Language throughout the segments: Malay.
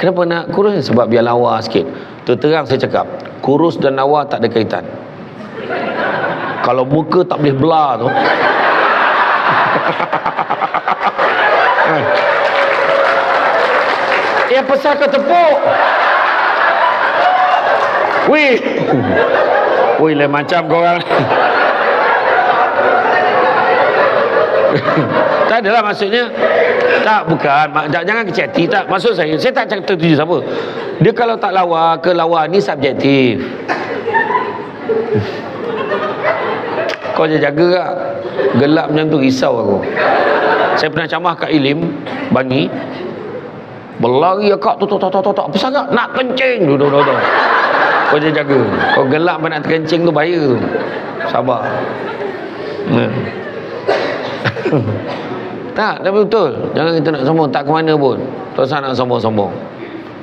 Kenapa nak kurus? Sebab biar lawa sikit. Terang saya cakap, kurus dan lawa tak ada kaitan. Kalau muka tak boleh belah tu pasal kau tepuk. Wih, lain macam korang. Tak adalah maksudnya. Tak, bukan. Jangan kecil hati. Tak, maksud saya tak cakap tertuju siapa. Dia kalau tak lawa ke lawa ni subjektif. Kau jaga tak? Gelap macam tu risau aku. Saya pernah camah kat Ilim Bangi. Berlari akak tu apa sangat nak kencing tu. Kau jaga. Kau gelap nak terkencing tu bahaya tu. Sabar. Tak, tapi betul. Jangan kita nak sombong, tak ke mana pun. Tak usah nak sombong-sombong.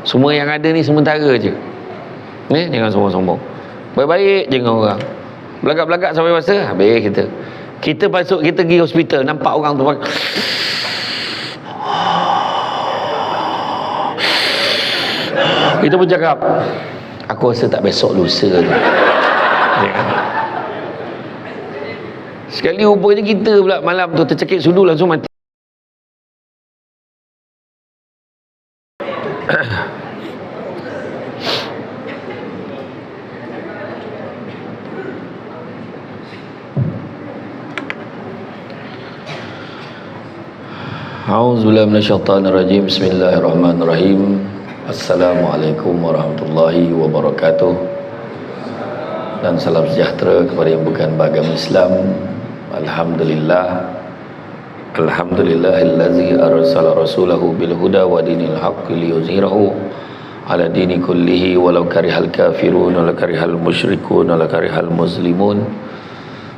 Semua yang ada ni sementara je. Jangan sombong-sombong. Baik-baik je dengan orang. Belagak-belagak sampai masa habis kita. Kita masuk, kita pergi hospital, nampak orang tu kita pun cakap, aku rasa tak besok lusa tu. Sekali rupanya kita pula malam tu tercekik sudu langsung mati. A'udzubillahi minasyaitonirrajim. Bismillahirrahmanirrahim. Assalamualaikum warahmatullahi wabarakatuh. Dan salam sejahtera kepada yang bukan beragama Islam. Alhamdulillahillazi arsala rasulahu bil huda wa dinil haqqi liyuzhirahu ala dini kullihi walau karihal kafirun walau karihal musyrikun walau karihal muslimun.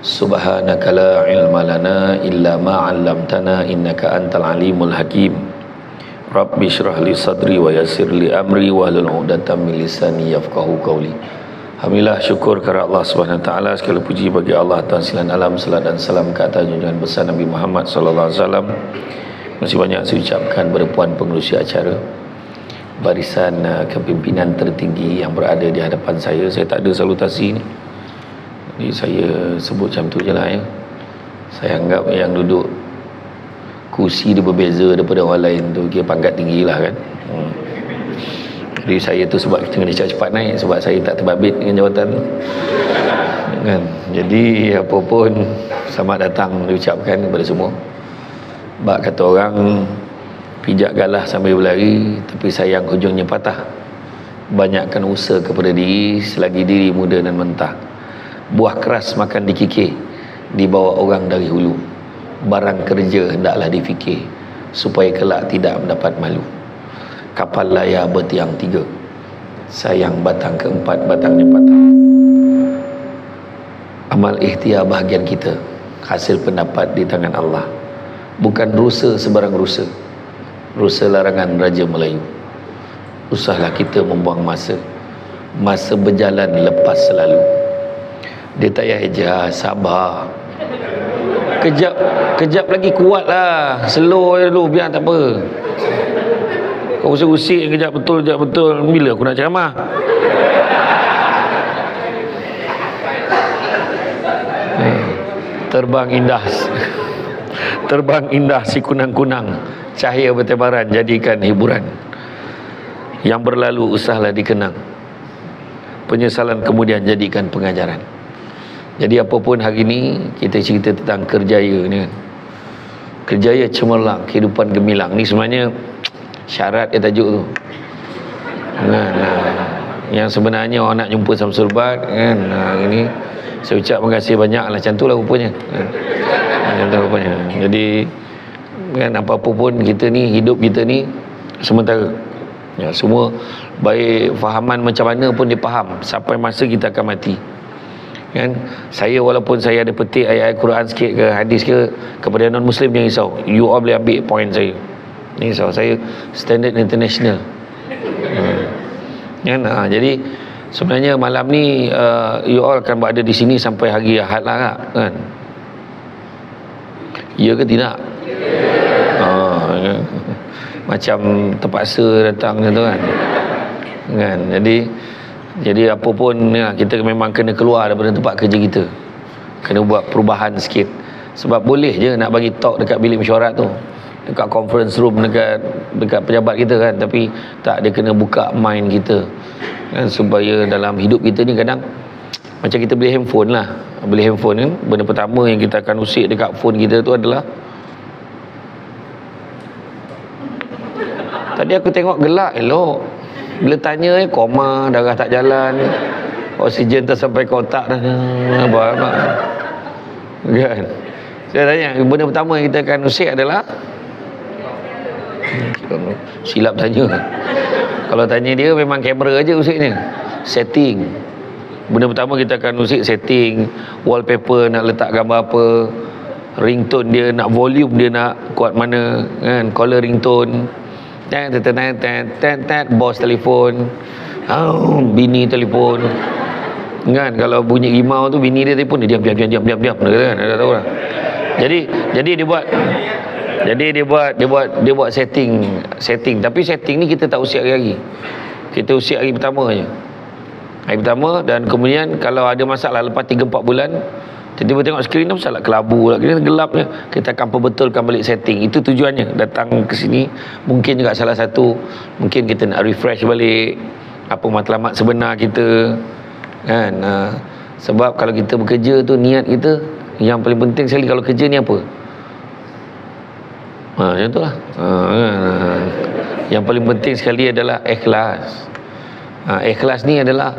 Subhanaka la ilma lana illa ma 'allamtana innaka antal alimul hakim. Rabbi shrah li sadri wa yassir li amri wa hlul 'uqdatam min lisani yafqahu qawli. Alhamdulillah, syukur kepada Allah Subhanahu wa taala, segala puji bagi Allah Tuhan sekalian alam, salat dan salam ke atas junjungan besar Nabi Muhammad sallallahu alaihi wasallam. Masih banyak saya ucapkan kepada puan pengerusi acara, barisan kepimpinan tertinggi yang berada di hadapan saya. Saya tak ada salutasi ni. Jadi saya sebut macam tu je lah ya. Saya anggap yang duduk kursi dia berbeza daripada orang lain tu, kira pangkat tinggi lah kan. Jadi saya tu sebab kita kena cepat-cepat naik, sebab saya tak terbabit dengan jawatan kan. Jadi apa pun, selamat datang diucapkan kepada semua. Bak kata orang, pijak galah sambil berlari, tapi sayang hujungnya patah. Banyakkan usaha kepada diri selagi diri muda dan mentah. Buah keras makan dikikir, dibawa orang dari hulu. Barang kerja hendaklah difikir, supaya kelak tidak mendapat malu. Kapal layar bertiang 3, sayang batang keempat batangnya patah. Amal ikhtiar bahagian kita, hasil pendapat di tangan Allah. Bukan rusa sebarang rusa, rusa larangan Raja Melayu. Usahlah kita membuang masa, masa berjalan lepas selalu. Dia tak payah eja, sabar. Kejap lagi kuat lah. Slow je dulu, biar tak apa. Kau usik-usik kejap betul. Bila aku nak ceramah? Terbang indah si kunang-kunang, cahaya bertebaran jadikan hiburan. Yang berlalu usahlah dikenang, penyesalan kemudian jadikan pengajaran. Jadi apapun hari ni kita cerita tentang kerjaya ni kan. Kerjaya cemerlang, kehidupan gemilang. Ni sebenarnya syarat dia tajuk tu. Yang sebenarnya orang nak jumpa Samsul Bad kan. Ini saya ucap terima kasih banyak lah. Macam tu lah rupanya. Macam tu rupanya. Jadi kan apa-apa pun kita ni, hidup kita ni sementara. Ya, semua baik fahaman macam mana pun dia faham sampai masa kita akan mati. Kan, saya walaupun saya ada petik ayat-ayat Quran sikit ke hadis ke, kepada non muslim jangan risau, you all boleh ambil point saya. Ni risau, saya standard international. Kan, jadi sebenarnya malam ni you all akan berada di sini sampai hari Ahad lah kan. Ya ke tidak? macam terpaksa datang macam tu kan. Jadi apa pun ya, kita memang kena keluar daripada tempat kerja kita, kena buat perubahan sikit. Sebab boleh je nak bagi talk dekat bilik mesyuarat tu, dekat conference room, dekat pejabat kita kan, tapi tak, dia kena buka mind kita kan, supaya dalam hidup kita ni kadang macam kita beli handphone lah. Beli handphone kan, benda pertama yang kita akan usik dekat phone kita tu adalah, tadi aku tengok gelak elok, bila tanya koma, darah tak jalan, oksigen tak sampai ke otak dah, apa kan. Saya tanya, benda pertama yang kita akan usik adalah, silap tanya. Kalau tanya dia memang kamera aja usiknya, setting. Benda pertama kita akan usik setting, wallpaper nak letak gambar apa, ringtone dia nak, volume dia nak kuat mana kan, caller ringtone, bos telefon, bini telefon kan. Kalau bunyi rimau tu bini dia telefon, dia diam kan, ada tahu lah. Jadi dia buat setting, tapi setting ni kita tak usik hari-hari, kita usik hari pertama je, hari pertama. Dan kemudian kalau ada masalah lepas 3-4 bulan, tiba-tiba tengok skrin tu salah kelabu lah, kita gelapnya, kita akan perbetulkan balik setting. Itu tujuannya datang ke sini. Mungkin juga salah satu, mungkin kita nak refresh balik apa matlamat sebenar kita kan. Sebab kalau kita bekerja tu, niat kita yang paling penting sekali kalau kerja ni apa, macam tu lah. Yang paling penting sekali adalah ikhlas. Ikhlas ni adalah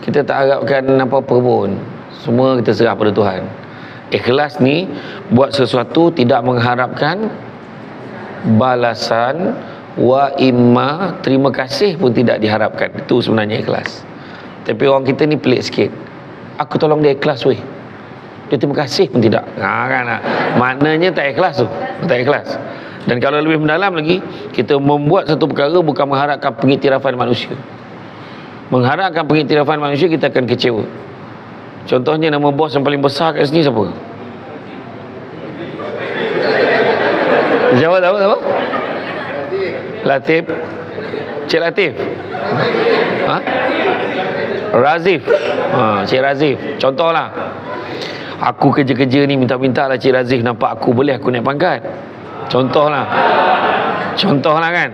kita tak harapkan apa-apa pun, semua kita serah pada Tuhan. Ikhlas ni buat sesuatu tidak mengharapkan balasan, wa imma, terima kasih pun tidak diharapkan. Itu sebenarnya ikhlas. Tapi orang kita ni pelik sikit, aku tolong dia ikhlas weh, dia terima kasih pun tidak. Maknanya tak ikhlas tu, tak ikhlas. Dan kalau lebih mendalam lagi, kita membuat satu perkara bukan mengharapkan pengiktirafan manusia. Mengharapkan pengiktirafan manusia, kita akan kecewa. Contohnya, nama bos yang paling besar kat sini siapa? Jawab apa? Latif. Cik Latif. Razif. Cik Razif. Contohlah, aku kerja-kerja ni minta-minta lah Cik Razif nampak aku, boleh aku naik pangkat. Contohlah kan.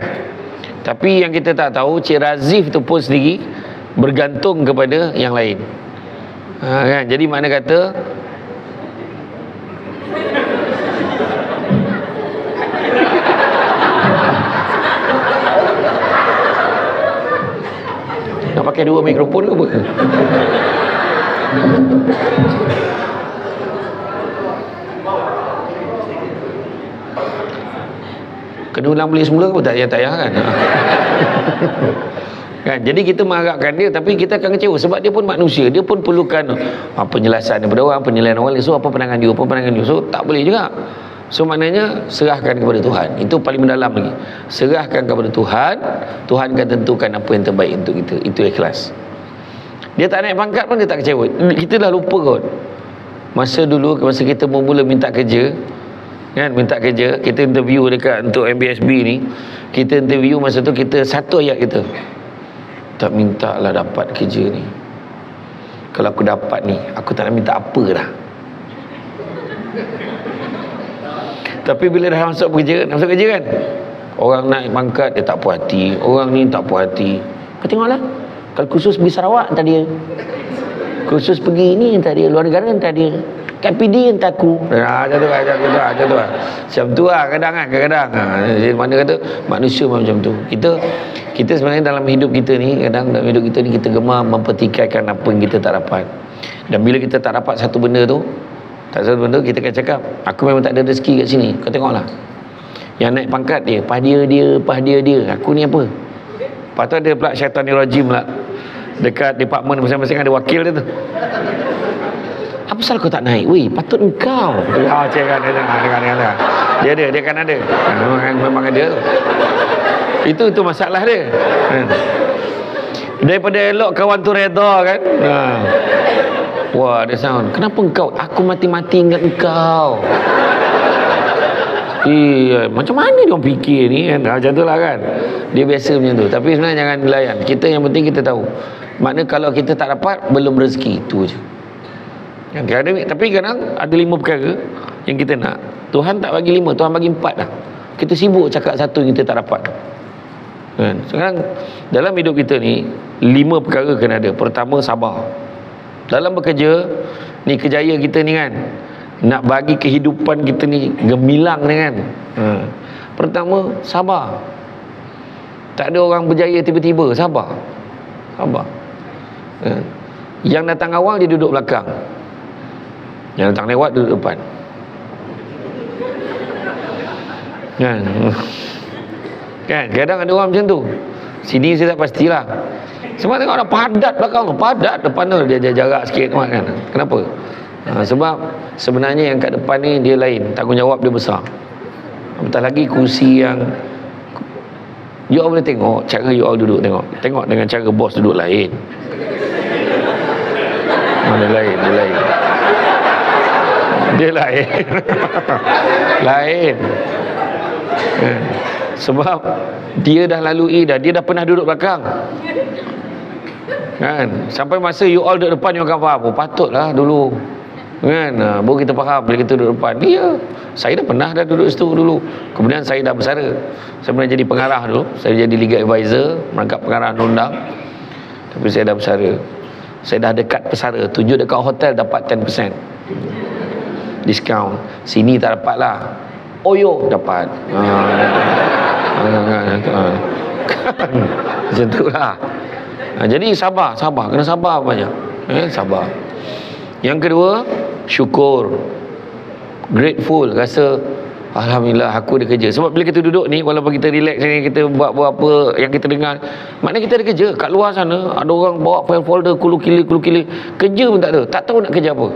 Tapi yang kita tak tahu, Cik Razif tu pun sendiri bergantung kepada yang lain. Kan? Jadi makna kata, nak pakai 2 mikrofon ke apa? Kena ulang beli semula ke tak payah kan? Kan? Jadi kita mengharapkan dia, tapi kita akan kecewa sebab dia pun manusia, dia pun perlukan penjelasan daripada orang, penilaian orang. So apa pandangan dia, so tak boleh juga. So maknanya serahkan kepada Tuhan. Itu paling mendalam lagi, serahkan kepada Tuhan. Tuhan akan tentukan apa yang terbaik untuk kita. Itu ikhlas. Dia tak naik pangkat pun dia tak kecewa. Kita dah lupa kot, masa dulu, masa kita mula minta kerja kan, kita interview dekat untuk MBSB ni, kita interview masa tu, kita satu ayat kita, tak minta lah dapat kerja ni, kalau aku dapat ni aku tak nak minta apa dah. Tapi bila dah masuk kerja kan, orang naik pangkat dia tak puas hati, orang ni tak puas hati. Kau tengoklah, kalau khusus pergi Sarawak entah dia, khusus pergi ni entah dia, luar negara entah dia, KPD entah aku. Macam tu lah. Macam tu lah kadang-kadang. Mana kata manusia macam tu. Kita sebenarnya dalam hidup kita ni, kita gemar mempertikaikan apa yang kita tak dapat. Dan bila kita tak dapat satu benda tu, kita akan cakap, aku memang tak ada rezeki kat sini. Kau tengoklah, yang naik pangkat dia, pah dia, aku ni apa? Lepas tu ada pula syaitan rajim lah, dekat department masing-masing ada wakil dia tu. Apa pasal kau tak naik? Weh, patut engkau. Dengar. Dia kan ada. Memang ada tu. Itu masalah dia. Daripada elok kawan tu reda kan. Wah, ada sound. Kenapa engkau? Aku mati-mati ingat engkau. Macam mana dia orang fikir ni kan? Macam tu lah kan. Dia biasa macam tu. Tapi sebenarnya jangan layan. Kita yang penting kita tahu. Makna kalau kita tak dapat, belum rezeki. Itu je. Tapi kadang ada 5 perkara yang kita nak. Tuhan tak bagi 5, Tuhan bagi 4 dah. Kita sibuk cakap satu yang kita tak dapat. Kan? Sekarang dalam hidup kita ni 5 perkara kena ada. Pertama, sabar. Dalam bekerja ni, kejayaan kita ni kan, nak bagi kehidupan kita ni gemilang ni kan. Pertama, sabar. Tak ada orang berjaya tiba-tiba. Sabar. Yang datang awal dia duduk belakang, yang datang lewat duduk depan. Kan kadang ada orang macam tu. Sini saya tak pastilah. Sebab tengok ada padat belakang tu, padat depan tu dia jarak sikit kan. Kenapa? Sebab sebenarnya yang kat depan ni dia lain, tanggungjawab dia besar. Apatah lagi kursi yang you all boleh tengok cara you all duduk, tengok dengan cara bos duduk lain. Dia lain lain. Sebab dia dah lalui dah, dia dah pernah duduk belakang kan. Sampai masa you all duduk depan, you akan faham, patutlah dulu kan, baru kita faham bila kita duduk depan. Saya dah pernah duduk situ dulu. Kemudian saya dah bersara. Saya pernah jadi pengarah dulu. Saya jadi legal advisor, merangkap pengarah undang. Tapi saya dah bersara. Saya dah dekat pesara, tunjuk dekat hotel dapat 10% diskaun. Sini tak dapat lah. Oyo dapat. Macam tu lah. Jadi sabar. Kena sabar banyak. Sabar. Yang kedua, syukur. Grateful. Rasa alhamdulillah aku ada kerja. Sebab bila kita duduk ni, walaupun kita relax ni, kita buat apa yang kita dengar, maknanya kita ada kerja. Kat luar sana ada orang bawa file folder kulu kili. Kerja pun tak ada. Tak tahu nak kerja apa.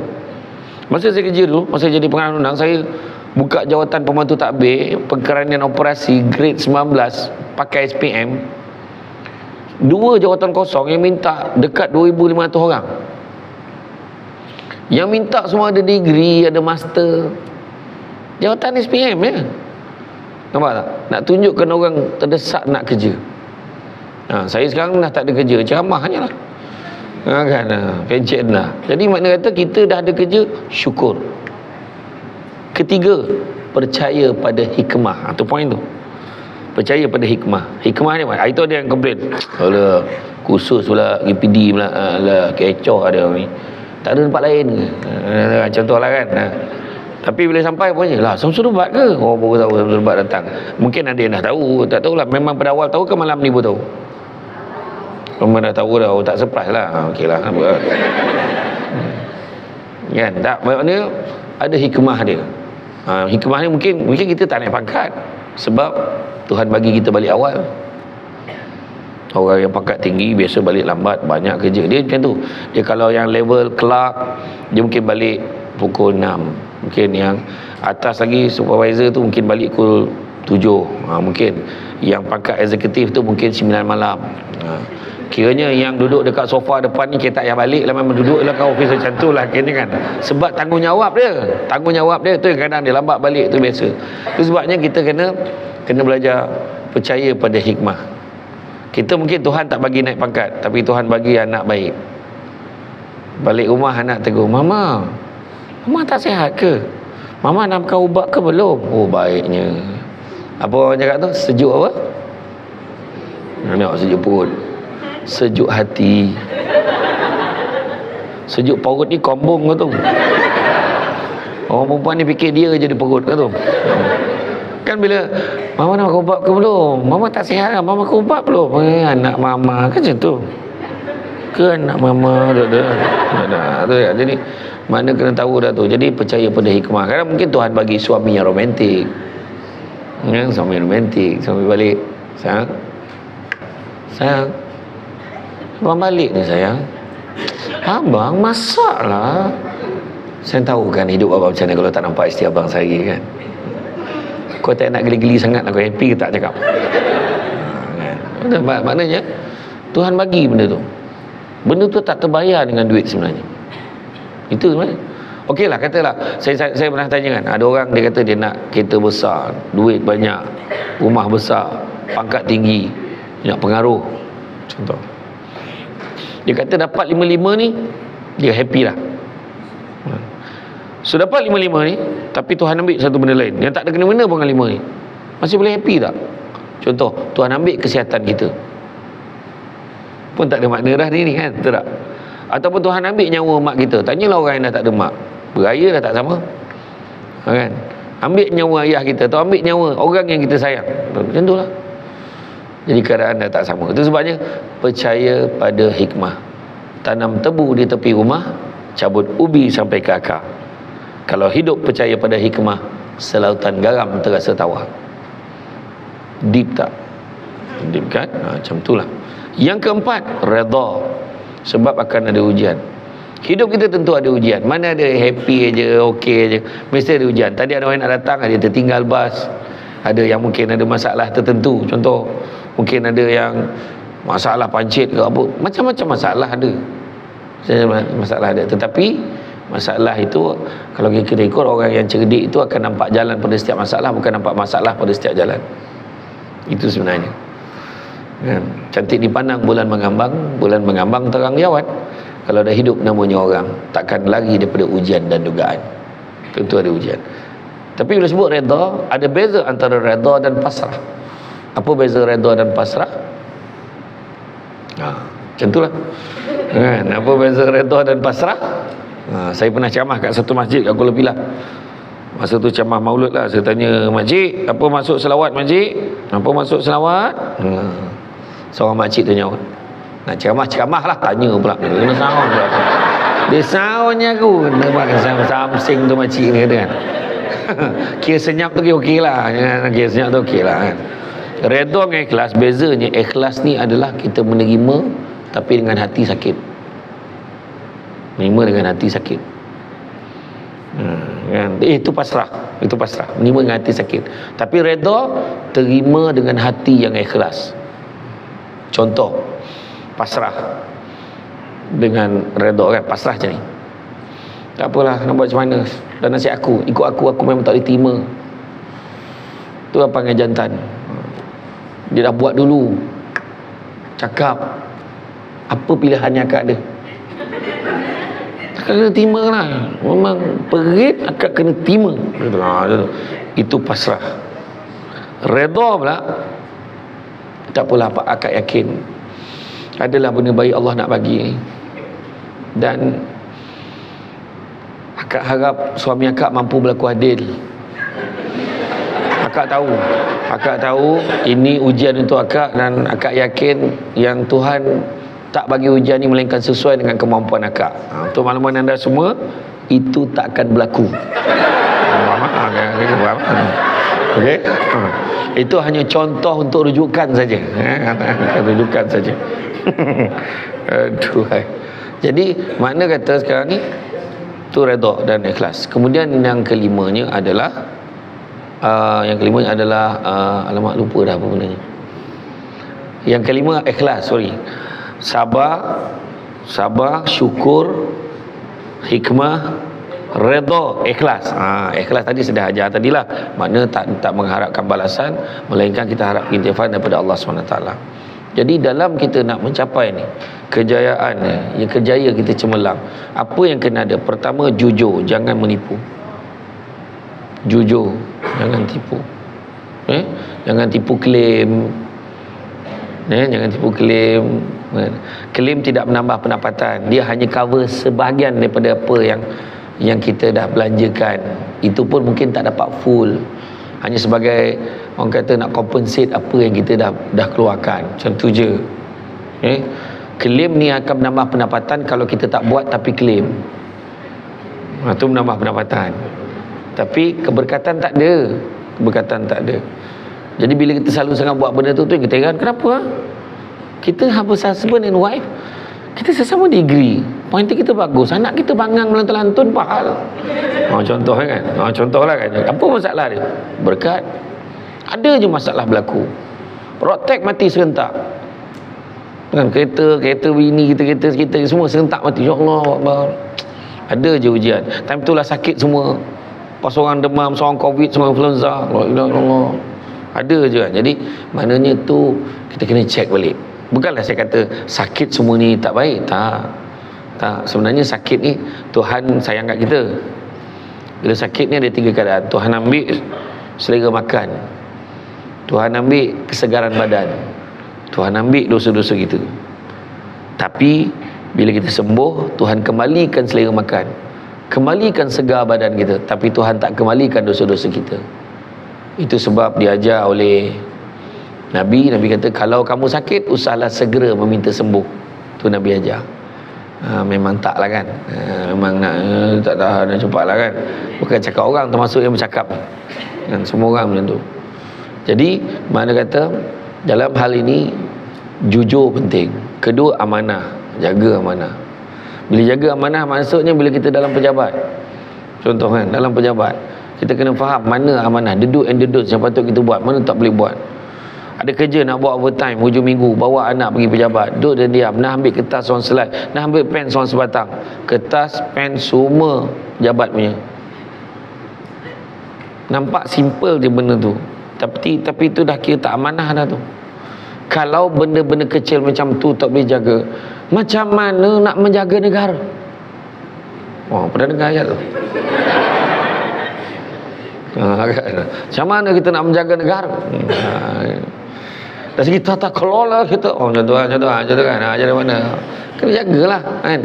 Masa saya kerja dulu, masa jadi pengarah undang, saya buka jawatan pembantu takbir pengkeranian operasi grade 19 pakai SPM. 2 jawatan kosong yang minta dekat 2,500 orang. Yang minta semua ada degree, ada master. Jawatan SPM ya. Nampak tak? Nak tunjukkan orang terdesak nak kerja. Saya sekarang dah tak ada kerja, ceramah hanya lah. Kan, pencet dah. Jadi makna kata kita dah ada kerja, syukur. Ketiga, percaya pada hikmah. Itu poin tu. Percaya pada hikmah. Hikmah ni mana? Itu ada yang komplain. Alah, khusus pula, GPD pula, alah, kecoh ada ni. Tak ada tempat lain ke? Contohlah kan. Tapi bila sampai pun lah, Samsul Ubat ke? Oh, baru tahu Samsul Ubat datang. Mungkin ada yang dah tahu, tak tahulah. Memang pada awal tahu ke malam ni pun tahu? Memang dah tahu dah, tak surprise lah. Okey lah. Kan? Tak, maknanya ada hikmah dia. Hikmah ni mungkin kita tak naik pangkat sebab Tuhan bagi kita balik awal. Orang yang pangkat tinggi biasa balik lambat, banyak kerja. Dia macam tu. Dia kalau yang level clerk, dia mungkin balik pukul 6. Mungkin yang atas lagi supervisor tu mungkin balik pukul 7. Mungkin yang pangkat eksekutif tu mungkin 9 malam. Kiranya yang duduk dekat sofa depan ni kita tak payah balik lah, memang duduk lah kat office macam tu lah kira kan. Sebab tanggungjawab dia tu yang kadang dia lambat balik tu biasa. Itu sebabnya kita kena belajar percaya pada hikmah. Kita mungkin Tuhan tak bagi naik pangkat, tapi Tuhan bagi anak baik. Balik rumah anak tegur, Mama tak sihat ke? Mama nak makan ubat ke belum? Oh, baiknya. Apa orang cakap tu? Sejuk apa? Nak sejuk perut, sejuk hati, sejuk perut ni kombong ke tu? Orang perempuan ni fikir dia je di perut ke tu? Kan bila Mama nak makan ubat ke belum? Mama tak sihat lah, Mama makan ubat belum? Anak Mama kan macam tu. Ke anak Mama tu ya. Jadi mana kena tahu dah tu. Jadi percaya pada hikmah. Kadang mungkin Tuhan bagi suami yang romantik. Suami romantik. Suami balik, sayang, abang balik ni sayang. Abang masak lah. Saya tahu kan hidup abang macam mana kalau tak nampak isteri abang saya kan. Kau tak nak geli-geli sangat lah, kau happy ke tak cakap? Maknanya Tuhan bagi benda tu. Benda tu tak terbayar dengan duit sebenarnya. Itu sebenarnya. Okeylah, katalah saya pernah tanya kan, ada orang dia kata dia nak kereta besar, duit banyak, rumah besar, pangkat tinggi, nak pengaruh. Contoh. Dia kata dapat 55 ni, dia happy lah. So dapat 55 ni, tapi Tuhan ambil satu benda lain yang tak ada kena-mena pun dengan 5 ni, masih boleh happy tak? Contoh, Tuhan ambil kesihatan kita, pun tak ada makna dah ni kan, betul tak? Ataupun Tuhan ambil nyawa mak kita, tanyalah orang yang dah tak ada mak, beraya dah tak sama kan? Ambil nyawa ayah kita atau ambil nyawa orang yang kita sayang, macam tu lah. Jadi keadaan dah tak sama. Itu sebabnya percaya pada hikmah. Tanam tebu di tepi rumah, cabut ubi sampai ke akar. Kalau hidup percaya pada hikmah, selautan garam terasa tawar. Deep tak? Deep kan? Macam itulah. Yang keempat, redha. Sebab akan ada ujian. Hidup kita tentu ada ujian. Mana ada happy aja, okey aja, mesti ada ujian. Tadi ada orang nak datang, ada tertinggal bas, ada yang mungkin ada masalah tertentu. Contoh, mungkin ada yang masalah pancit ke apa, macam-macam masalah ada. Masalah ada. Tetapi masalah itu, kalau kita ikut orang yang cerdik itu, akan nampak jalan pada setiap masalah, bukan nampak masalah pada setiap jalan. Itu sebenarnya kan? Cantik dipandang bulan mengambang terang jawat. Kalau dah hidup namanya orang, takkan lari daripada ujian dan dugaan. Tentu ada ujian. Tapi bila sebut redha, ada beza antara redha dan pasrah. Apa beza redha dan pasrah? Macam itulah kan? Apa beza redha dan pasrah? Saya pernah ceramah kat satu masjid kat Kuala Pilah. Masa tu ceramah maulud lah. Saya tanya, makcik, apa maksud selawat makcik? Apa maksud selawat? Seorang makcik tanya, nak ceramah lah, tanya pula. Kena sahun pula. Dia sahunnya aku kena pakai samsing tu makcik ni kata kan. Kira senyap tu okey lah. Kira senyap tu okey lah kan. Redha dengan ikhlas, bezanya ikhlas ni adalah kita menerima tapi dengan hati sakit. Menerima dengan hati sakit. Kan? Itu pasrah. Itu pasrah. Menerima dengan hati sakit. Tapi redha, terima dengan hati yang ikhlas. Contoh, pasrah dengan redha kan, pasrah macam ni. Tak apalah, nak buat macam mana, dan nasihat aku, ikut aku memang tak boleh terima. Tu apa dengan jantan, dia dah buat dulu, cakap apa pilihan yang akak ada, akak kena terima lah. Memang perit, akak kena terima. Itu pasrah. Redha pula, tak apalah, apa akak yakin adalah benda baik Allah nak bagi, dan akak harap suami akak mampu berlaku adil. Akak tahu ini ujian untuk akak, dan akak yakin yang Tuhan tak bagi ujian ni melainkan sesuai dengan kemampuan akak. Untuk makluman anda semua, itu tak akan berlaku. Okey. Itu hanya contoh untuk rujukan saja. Rujukan saja. Aduh. Jadi makna kata sekarang ni tu redha dan ikhlas. Kemudian yang kelimanya adalah alamak lupa dah apa benda ni. Yang kelima ikhlas, sabar, syukur, hikmah, redha, ikhlas. Ikhlas tadi sudah ajar tadilah. Makna tak mengharapkan balasan, melainkan kita harap intifan daripada Allah SWT. Jadi dalam kita nak mencapai ni kejayaan ni, kejayaan kita cemerlang, apa yang kena ada? Pertama, jujur, jangan menipu. Jujur, jangan tipu. Jangan tipu klaim. Jangan tipu klaim. Klaim tidak menambah pendapatan, dia hanya cover sebahagian daripada apa yang kita dah belanjakan. Itu pun mungkin tak dapat full, hanya sebagai orang kata nak compensate apa yang kita dah keluarkan. Macam tu je. Klaim ni akan menambah pendapatan kalau kita tak buat tapi klaim. Itu menambah pendapatan. Tapi keberkatan tak ada. Jadi bila kita selalu sangat buat benda tu kita heran, kenapa? Kita husband and wife, kita sesama degree, pointer kita bagus, anak kita bangang melantun-lantun pahal. Contoh kan? Contohlah kan. Apa masalah dia? Berkat. Ada je masalah berlaku. Rotek mati serentak. Kan kereta bini kita semua serentak mati. Ya Allah, Ada je ujian. Time tu lah sakit semua. Pas orang demam, seorang covid, seorang influenza. Allah. Ada je kan. Jadi maknanya tu kita kena check balik. Bukanlah saya kata sakit semua ni tak baik. Tak. Sebenarnya sakit ni Tuhan sayang kat kita. Bila sakit ni ada 3 keadaan. Tuhan ambil selera makan, Tuhan ambil kesegaran badan, Tuhan ambil dosa-dosa kita. Tapi bila kita sembuh, Tuhan kembalikan selera makan, kembalikan segar badan kita, tapi Tuhan tak kembalikan dosa-dosa kita. Itu sebab diajar oleh Nabi kata, kalau kamu sakit, usahlah segera meminta sembuh. Tu Nabi ajar. Memang tak lah kan, memang nak tak tahan, nak cepat lah kan. Bukan cakap orang, termasuk yang bercakap kan, semua orang macam tu. Jadi mana kata dalam hal ini jujur penting. Kedua, amanah, jaga amanah. Bila jaga amanah maksudnya bila kita dalam pejabat, contoh kan, dalam pejabat kita kena faham mana amanah, the do and the don'ts yang patut kita buat, mana tak boleh buat. Ada kerja nak buat overtime hujung minggu, bawa anak pergi pejabat, duduk dan diam, nak ambil kertas seorang selai, nak ambil pen seorang sebatang, kertas, pen semua jabat punya. Nampak simple je benda tu, tapi itu dah kira tak amanah dah tu. Kalau benda-benda kecil macam tu tak boleh jaga, macam mana nak menjaga negara? Pernah dengar ayat tu? Macam mana kita nak menjaga negara? Dari segi tata kelola kita, macam tu kan, dari mana? Kena jagalah kan.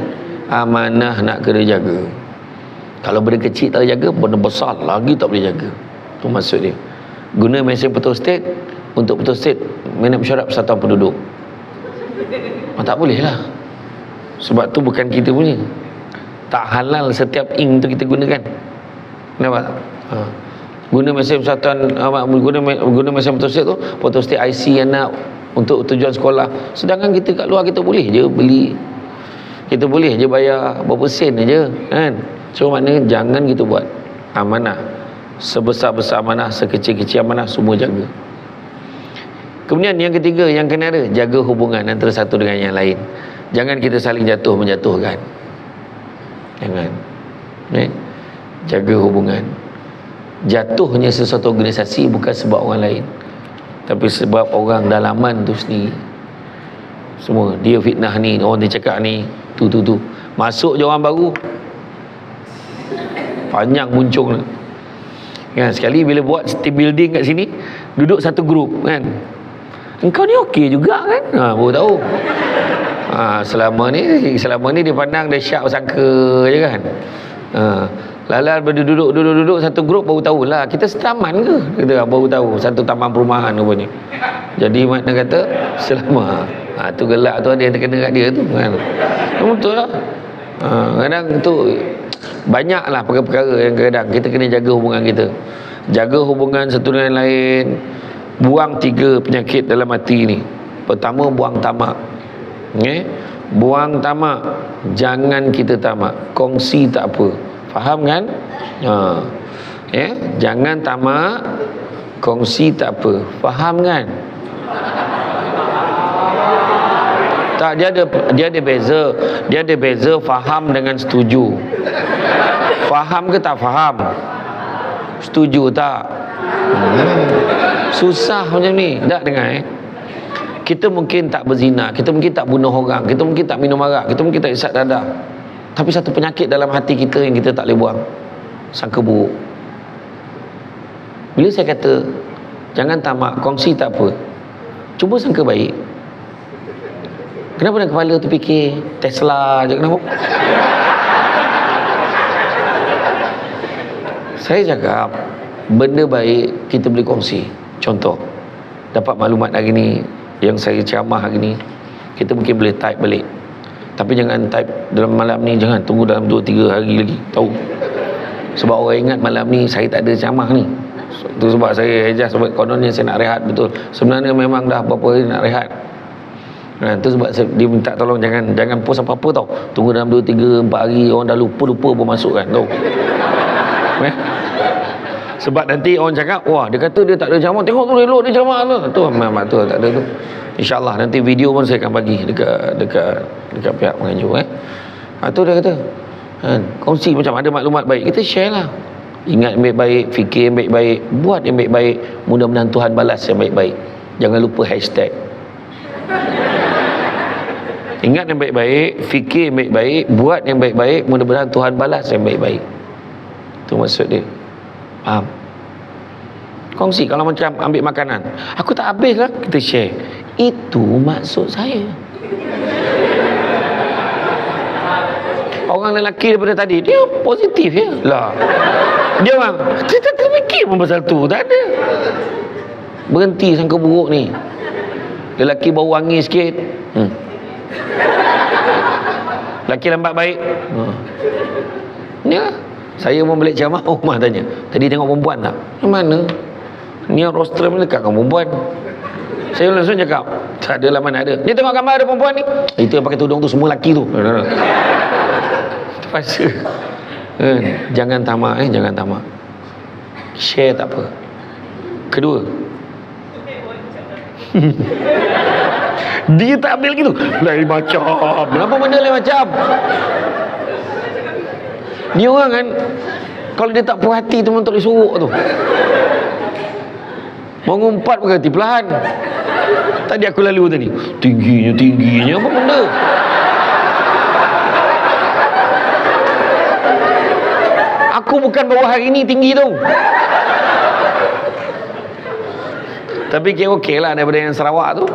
Amanah nak kena jaga. Kalau benda kecil tak boleh jaga, benda besar lagi tak boleh jaga. Tu maksud dia. Guna mesin photostat untuk photostat minat mesyuarat persatuan penduduk. Tak boleh lah. Sebab tu bukan kita punya. Tak halal setiap ink tu kita gunakan. Kenapa? Guna mesin persatuan, guna mesin photostat tu, photostat IC anak untuk tujuan sekolah. Sedangkan kita kat luar kita boleh je beli. Kita boleh je bayar berapa sen je kan. So maknanya jangan kita buat. Amanah, sebesar-besar amanah, sekecil-kecil amanah, semua jaga. Kemudian yang ketiga yang kena ada, jaga hubungan antara satu dengan yang lain. Jangan kita saling jatuh menjatuhkan. Jangan. Jaga hubungan. Jatuhnya sesuatu organisasi bukan sebab orang lain, tapi sebab orang dalaman tu sendiri. Semua dia fitnah ni, orang dia cakap ni, tu masuk je orang baru, panjang muncung kan. Sekali bila buat team building kat sini, duduk satu grup kan, engkau ni okey juga kan, baru tahu. Selama ni dia pandang dia syak sangka je kan. Lala duduk satu grup, baru tahu lah kita setaman ke, kita baru tahu satu taman perumahan rupanya. Jadi makna kata selama tu gelak tu ada yang terkena kat dia tu kan. Betul lah. Kadang tu banyaklah perkara-perkara yang kadang kita kena jaga hubungan kita. Jaga hubungan satu dengan lain. Buang 3 penyakit dalam hati ni. Pertama, buang tamak. Buang tamak. Jangan kita tamak. Kongsi tak apa. Faham kan? Jangan tamak, kongsi tak apa. Faham kan? Tak, dia ada beza faham dengan setuju. Faham ke tak faham? Setuju tak? Susah macam ni. Tak dengar Kita mungkin tak berzina, kita mungkin tak bunuh orang, kita mungkin tak minum arak, kita mungkin tak isap dadah. Tapi satu penyakit dalam hati kita yang kita tak boleh buang, sangka buruk. Bila saya kata jangan tamak, kongsi tak apa, cuba sangka baik. Kenapa dalam kepala tu fikir Tesla je, kenapa? Saya cakap benda baik kita boleh kongsi. Contoh, dapat maklumat hari ni yang saya ceramah hari ni, kita mungkin boleh type balik. Tapi jangan type dalam malam ni, jangan tunggu dalam 2-3 hari lagi tahu. Sebab orang ingat malam ni saya tak ada ceramah ni. Itu sebab saya adjust, sebab kononnya saya nak rehat betul. Sebenarnya memang dah berapa hari nak rehat. Itu sebab dia minta tolong jangan post apa-apa tau. Tunggu dalam 2-3-4 hari, orang dah lupa pun masukkan tau. Sebab nanti orang cakap, wah dia kata dia tak ada ceramah, tengok tu elok dia ceramah tu. Tu memang tu tak ada tu. InsyaAllah nanti video pun saya akan bagi dekat pihak pengajuk. Tu dia kata kan? Kongsi macam ada maklumat baik, kita share lah. Ingat yang baik-baik, fikir yang baik-baik, buat yang baik-baik, mudah-mudahan Tuhan balas yang baik-baik. Jangan lupa hashtag. Ingat yang baik-baik, fikir yang baik-baik, buat yang baik-baik, mudah-mudahan Tuhan balas yang baik-baik. Itu maksud dia. Faham? Kongsi. Kalau macam ambil makanan, aku tak habis lah, kita share. Itu maksud saya. Orang lelaki daripada tadi, dia positif ya lah. Dia orang, dia tak terfikir pun pasal tu. Tak ada. Berhenti sangka buruk ni. Lelaki bau wangi sikit, lelaki lambat baik. Ni lah. Saya pun balik ceramah, Umar tanya, tadi tengok perempuan tak? Yang mana? Ni yang rostrum dekat dengan perempuan. Saya langsung cakap, tak adalah, mana ada. Dia tengok gambar ada perempuan ni. Itu yang pakai tudung tu semua lelaki tu. Terpaksa. Jangan tamak, jangan tamak. Share tak apa. Kedua, dia tak ambil gitu. Lain macam. Kenapa benda lain macam? Dia orang kan, kalau dia tak puas hati tu memang tak boleh suruh tu. Mengumpat berhenti perlahan. Tadi aku lalu tadi, tingginya apa benda? Aku bukan bawa hari ni tinggi tu. Tapi kira okey lah daripada yang Sarawak tu.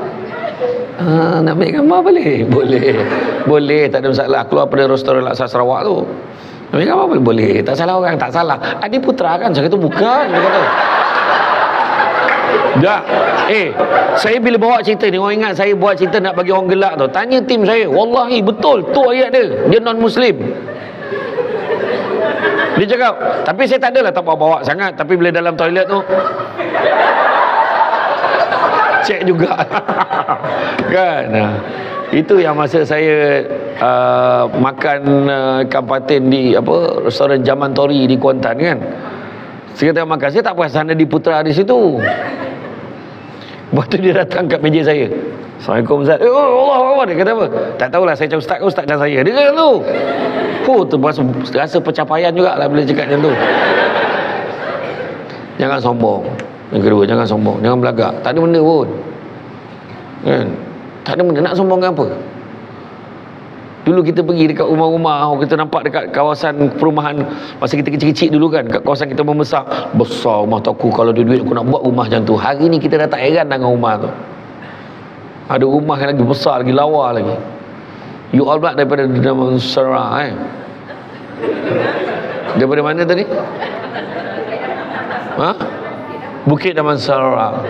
Nak ambil gambar boleh? Boleh, tak ada masalah. Keluar pada restoran laksa Sarawak tu, ambil gambar boleh. Tak salah orang, tak salah. Adi Putra kan, saya kata bukan. Dia kata dah. Saya bila bawa cerita ni, orang ingat saya buat cerita nak bagi orang gelak tu. Tanya tim saya, wallahi betul tu ayat dia non-Muslim. Dia cakap, tapi saya tak adalah tak bawa-bawa sangat. Tapi bila dalam toilet tu cek juga. Kan? Itu yang masa saya makan ikan patin di restoran Jaman Tori di Kuantan kan. Saya kata makan, saya tak perasan ada di Putra di situ. Lepas tu dia datang kat meja saya. Assalamualaikum Ustaz. Allah, dia kata apa? Tak tahulah, saya cakap ustaz ke ustaz dan saya. Dia kata tu. Tu rasa pencapaian jugalah bila cakap macam tu. Jangan sombong. Yang kedua, jangan sombong, jangan belagak. Tak ada benda pun. Kan? Tak ada benda, nak sombongkan apa? Dulu kita pergi dekat rumah-rumah, kita nampak dekat kawasan perumahan masa kita kecil-kecil dulu kan, kat kawasan kita membesar, besar rumah tu. Aku kalau ada duit aku nak buat rumah macam tu. Hari ni kita dah tak heran dengan rumah tu. Ada rumah yang lagi besar, lagi lawa lagi. You all pula daripada Damansara Daripada mana tadi? Bukit Damansara.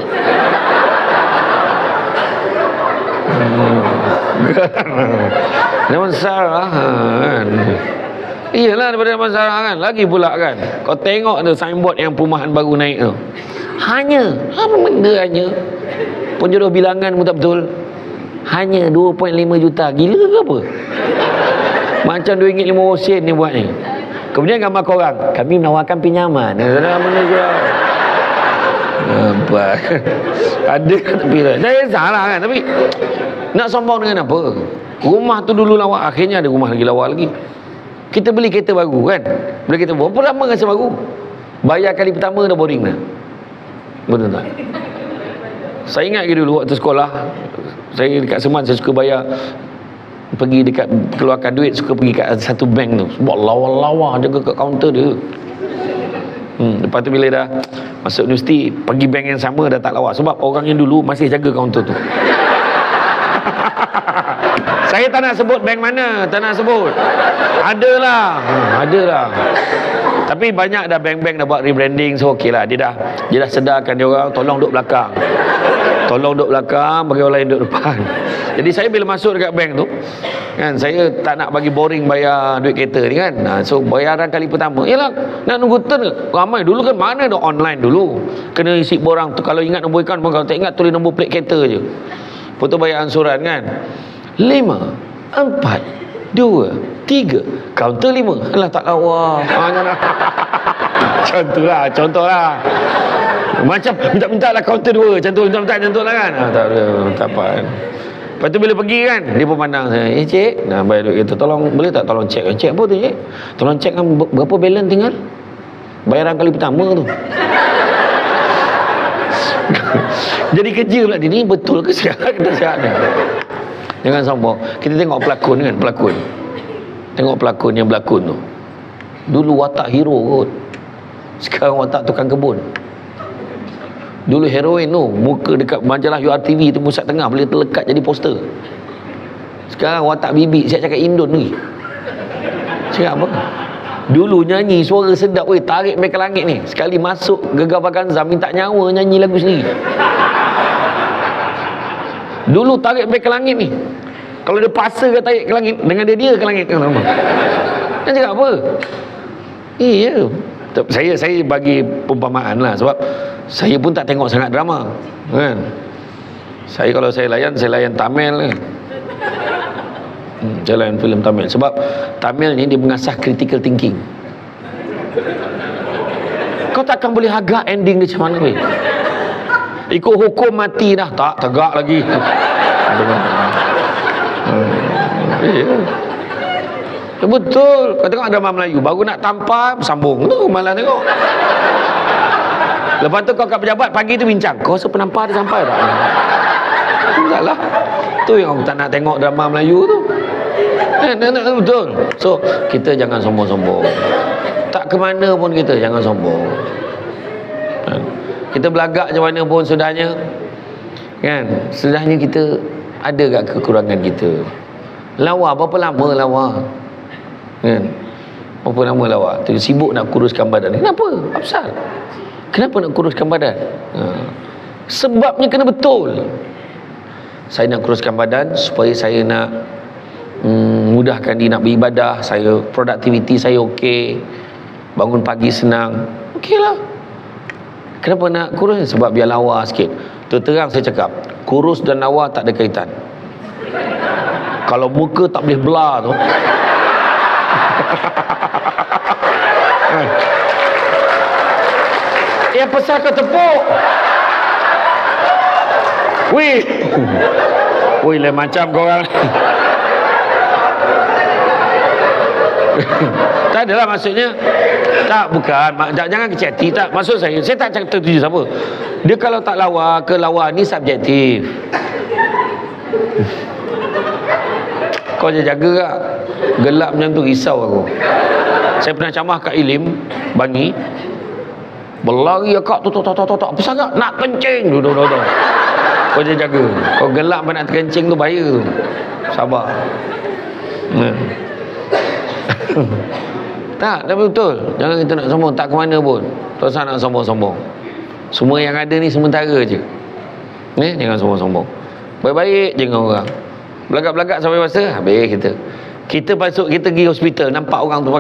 Damansara kan. Iyalah daripada Damansara kan. Lagi pula kan, kau tengok tu signboard yang perumahan baru naik tu. Hanya, apa benda hanya? Penjodoh bilangan pun tak betul. Hanya 2.5 juta. Gila ke apa? Macam RM2.50 ni buat ni. Kemudian gambar korang, kami menawarkan pinjaman. Mana je? Apa? Ada tapi dah salah kan. Tapi nak sombong dengan apa? Rumah tu dulu lawa, akhirnya ada rumah lagi lawa lagi. Kita beli kereta baru kan. Bila kita berapa lama rasa baru? Bayar kali pertama dah boring dah. Betul tak? Saya ingat dulu waktu sekolah, saya dekat Seman, saya suka bayar, pergi dekat keluarkan duit, suka pergi kat satu bank tu, buat lawa-lawa jaga kat kaunter dia. Lepas tu bila dah masuk universiti, pergi bank yang sama dah tak lawa, sebab orang yang dulu masih jaga kaunter tu. Saya tak nak sebut bank mana, tak nak sebut. Adalah. Tapi banyak dah bank-bank dah buat rebranding, so okey lah. Dia dah sedarkan dia orang, tolong duduk belakang. Bagi orang lain duduk depan. Jadi saya bila masuk dekat bank tu kan, saya tak nak bagi boring bayar duit kereta ni kan. So bayaran kali pertama, yalah nak nunggu turn ke? Ramai dulu kan, mana ada online dulu. Kena isi borang tu, kalau ingat nombor ikan, kalau tak ingat tulis nombor plate kereta je. Lepas tu bayar ansuran kan. 5, 4, 2, 3, kaunter 5. Alah tak lawa. Contohlah. Macam minta lah kaunter 2, macam tu lah kan. Tak ada, tak apa kan. Lepas tu bila pergi kan, dia pun pandang saya, cik, nah bayar duit kita, tolong, boleh tak tolong cek? Cek apa tu cik? Tolong cek kan berapa balance tinggal? Bayaran kali pertama tu. Jadi kerja pula dia ni, betul ke sihat kita sihat ni? Jangan sombong. Kita tengok pelakon kan, pelakon. Tengok pelakon yang berlakon tu. Dulu watak hero kot. Sekarang watak tukang kebun. Dulu heroin tu, muka dekat majalah URTV tu pusat tengah, boleh terlekat jadi poster. Sekarang watak bibik, siap cakap Indon ni. Cakap apa? Dulu nyanyi suara sedap, weh, tarik sampai ke langit ni. Sekali masuk Gegar Vaganza minta nyawa nyanyi lagu sendiri. Dulu tarik sampai ke langit ni. Kalau dia paksa ke tarik ke langit, dengan dia ke langit kan nama. Dia cakap apa? Iya. Saya bagi perumpamaan lah, sebab saya pun tak tengok sangat drama kan. Kalau saya layan Tamil kan. Saya layan filem Tamil. Sebab Tamil ni dia mengasah critical thinking. Kau takkan boleh agak ending dia macam mana weh. Ikut hukum mati dah, tak tegak lagi. Ya, betul. Kau tengok drama Melayu, baru nak tampar sambung tu malah tengok. Lepas tu kau kat pejabat pagi tu bincang, kau rasa penampar dia sampai tak? Taklah. Tu yang aku tak nak tengok drama Melayu tu. Betul. So kita jangan sombong-sombong. Tak ke mana pun kita jangan sombong. Kita belagak macam mana pun sudahnya, kan? Sudahnya kita ada kat kekurangan kita. Lawa berapa lama lawa? Kan? Berapa lama lawa? Sibuk nak kuruskan badan. Kenapa? Apa pasal? Kenapa nak kuruskan badan? Sebabnya kena betul. Saya nak kuruskan badan supaya saya nak mudahkan dia nak beribadah, saya produktiviti saya okey, bangun pagi senang, okeylah. Kenapa nak kurus? Sebab biar lawa sikit. Terang saya cakap, kurus dan lawa tak ada kaitan. Kalau muka tak boleh belah tu pasal kau tepuk. Wih, lain macam korang. Tak adalah maksudnya. Tak, bukan. Jangan kecil hati. Tak, maksud saya tak cakap tertuju siapa. Dia kalau tak lawa ke lawa ni subjektif. Kau jaga tak? Gelap macam tu risau aku. Saya pernah camah kat Ilim Bangi. Berlari akak tu apa sangat nak kencing tu. Kau jaga. Kau gelap nak terkencing tu bahaya tu. Sabar. Tak, tapi betul. Jangan kita nak sombong, tak ke mana pun. Tak usah nak sombong-sombong. Semua yang ada ni sementara je. Jangan sombong-sombong. Baik-baik je dengan orang. Belagak-belagak sampai masa habis kita. Kita masuk, kita pergi hospital, nampak orang tu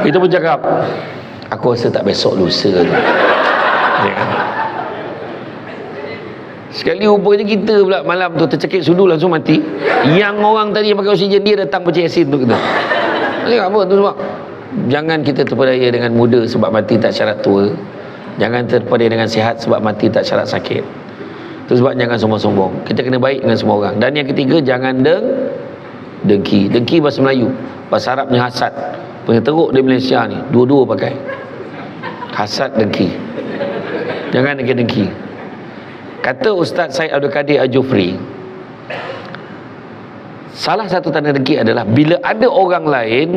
kita pun cakap, aku rasa tak besok lusa tu. Sekali rupanya kita pula malam tu tercekik sudu langsung mati. Yang orang tadi yang pakai oksigen dia datang percik asin tu kita. Tengok apa tu sebab jangan kita terpedaya dengan muda sebab mati tak syarat tua. Jangan terpedaya dengan sihat sebab mati tak syarat sakit. Itu sebab jangan sombong-sombong. Kita kena baik dengan semua orang. Dan yang ketiga, jangan dengki. Dengki bahasa Melayu. Bahasa Arabnya hasad. Penteruk di Malaysia ni dua-dua pakai. Hasad, dengki. Jangan dengki. Kata Ustaz Syed Abdul Kadir Al-Jufri, salah satu tanda dengki adalah bila ada orang lain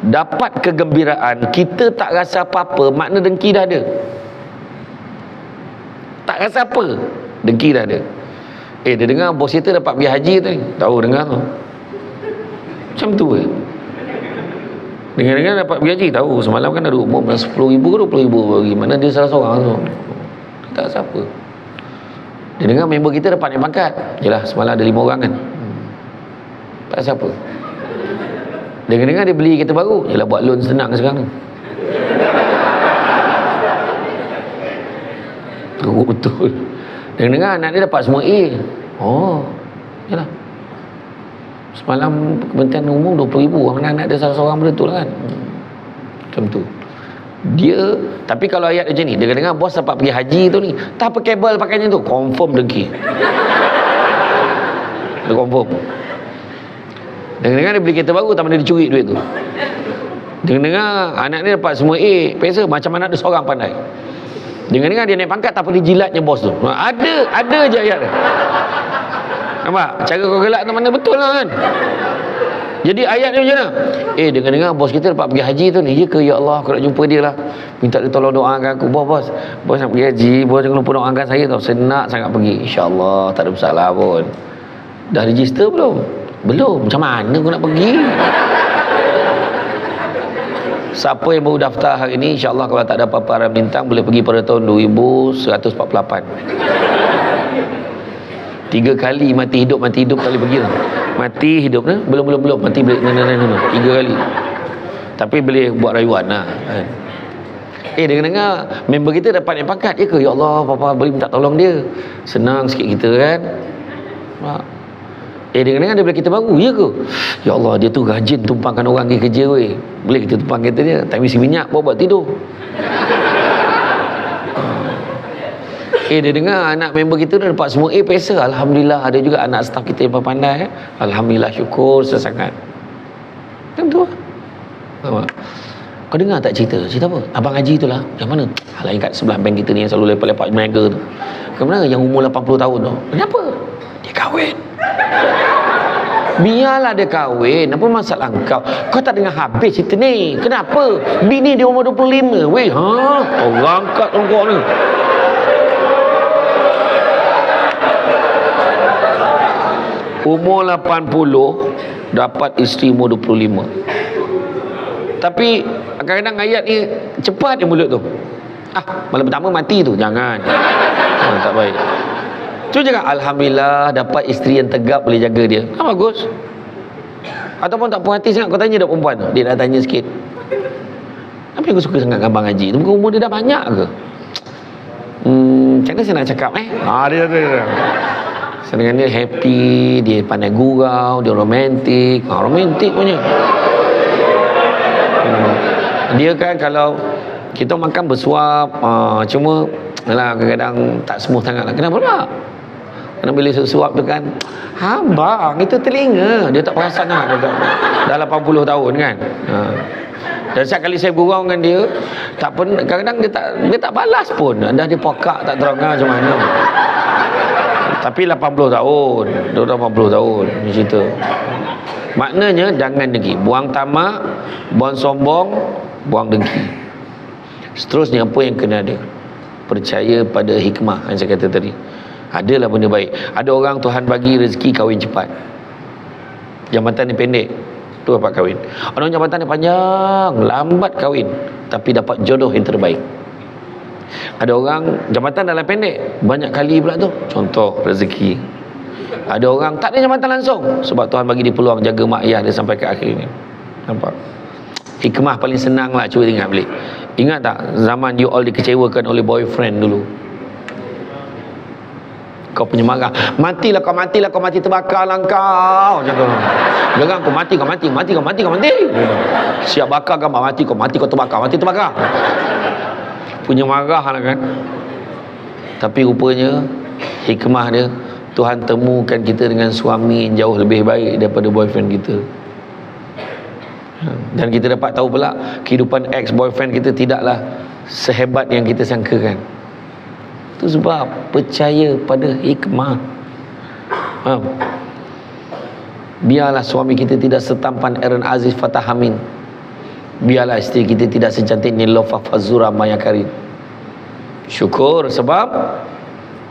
dapat kegembiraan, kita tak rasa apa-apa, makna dengki dah ada. Tak rasa apa, dengki dah ada. Dia dengar bos kita dapat pergi haji tadi. Tahu dengar tu. Macam tu ke? Dengar-dengar dapat pergi haji. Tahu semalam kan ada umum 10,000 ke 20,000 bagi. Mana dia salah seorang tu. Tak rasa apa. Dia dengar member kita dapat naik pangkat. Yelah semalam ada 5 orang kan. Tak rasa apa. Dengar-dengar dia beli kereta baru. Yelah buat loan senang sekarang ni. Betul. Dengar anak dia dapat semua A. Oh, yalah. Semalam Kementerian Umum 20,000. Anak-anak dia salah seorang betul kan. Macam tu. Dia, tapi kalau ayat macam ni, dengar-dengar bos dapat pergi haji tu ni, tak apa kabel pakainya tu, confirm dengki. Dia confirm. Dengar-dengar dia beli kereta baru, tak mana dia curi duit tu. Dengar-dengar anak dia dapat semua A, pesa macam anak dia seorang pandai. Dengar-dengar dia naik pangkat, tak apa dijilatnya bos tu. Ada je ayat dia. Nampak? Cara kau gelak tu mana betul lah kan? Jadi ayat dia macam mana? Dengar-dengar bos kita dapat pergi haji tu ni. Ya ke? Ya Allah, aku nak jumpa dia lah. Minta dia tolong doakan aku. Bos nak pergi haji. Bos jangan lupa doakan saya tau. Saya nak sangat pergi. InsyaAllah tak ada masalah pun. Dah register belum? Belum. Macam mana aku nak pergi? Siapa yang baru daftar hari ni, InsyaAllah kalau tak ada apa-apa haram bintang, boleh pergi pada tahun 2148. 3 kali mati hidup kali pergi lah. Mati hidup ni belum mati balik 3 kali. Tapi boleh buat rayuan lah kan. Dengar-dengar member kita dapat naik pangkat. Ya ke? Ya Allah, papa boleh minta tolong dia. Senang sikit kita kan. Dengar-dengar dia beli kereta baru. Ya ke? Ya Allah, dia tu rajin tumpangkan orang pergi kerja weh. Boleh kita tumpang kereta dia, tak isi minyak, bawa buat tidur. Dia dengar anak member kita dah dapat semua A, pesa. Alhamdulillah. Ada juga anak staff kita yang pandai. Alhamdulillah, syukur sesangat. Kan tu lah. Kau dengar tak cerita apa? Abang Haji tu lah. Yang mana? Yang kat sebelah bank kita ni, yang selalu lepak-lepak mega tu. Kemana? Yang umur 80 tahun tu. Kenapa? Dia kahwin. Biarlah dia kahwin. Apa masalah kau? Kau tak dengar habis cerita ni. Kenapa? Bini dia umur 25. Weh, orang kat kau ni. Umur 80 dapat isteri umur 25. Tapi kadang-kadang ayat ni cepat dia mulut tu. Malam pertama mati tu. Jangan. Tak baik. Cuma cakap alhamdulillah dapat isteri yang tegap boleh jaga dia. Bagus. Ataupun tak puas hati sangat, kau tanya dah perempuan tu. Dia dah tanya sikit. Apa yang kau suka sangat dengan Abang Haji tu? Bukan umur dia dah banyak ke? Macam mana saya nak cakap dia kata. Sedangkan dia happy, dia pandai gurau, dia romantik. Romantik punya. Dia kan kalau kita makan bersuap, cuma kadang-kadang tak smooth sangat lah. Kenapa pula? Kerana bila suap tu kan, abang, itu telinga. Dia tak perasan lah. Dah 80 tahun kan. Dan setiap kali saya gurau dengan dia, kadang-kadang dia tak balas pun. Dah dia pokak tak terang macam mana. Tapi 80 tahun, dia dah 80 tahun ni cerita. Maknanya jangan dengki, buang tamak, buang sombong, buang dengki. Seterusnya apa yang kena ada? Percaya pada hikmah yang saya kata tadi. Adalah benda baik. Ada orang Tuhan bagi rezeki kahwin cepat. Jambatan dia pendek, tu dapat kahwin. Orang jambatan dia panjang, lambat kahwin, tapi dapat jodoh yang terbaik. Ada orang jambatan dalam pendek, banyak kali pula tu. Contoh rezeki. Ada orang tak ada jambatan langsung, sebab Tuhan bagi dia peluang jaga mak ayah dia sampai ke akhir ni. Nampak? Hikmah paling senang lah, cuba ingat balik. Ingat tak zaman you all dikecewakan oleh boyfriend dulu? Kau punya marah, matilah kau, mati terbakarlah kau. Macam tu. Jangan kau mati. Siap bakar gambar mati kau terbakar, mati terbakar. Punya marah lah kan. Tapi rupanya hikmah dia, Tuhan temukan kita dengan suami yang jauh lebih baik daripada boyfriend kita. Dan kita dapat tahu pula kehidupan ex-boyfriend kita tidaklah sehebat yang kita sangkakan. Itu sebab percaya pada hikmah. Biarlah suami kita tidak setampan Aaron Aziz Fatah Amin. Biarlah isteri kita tidak secantik Nilofa Fazura Maya Karim. Syukur sebab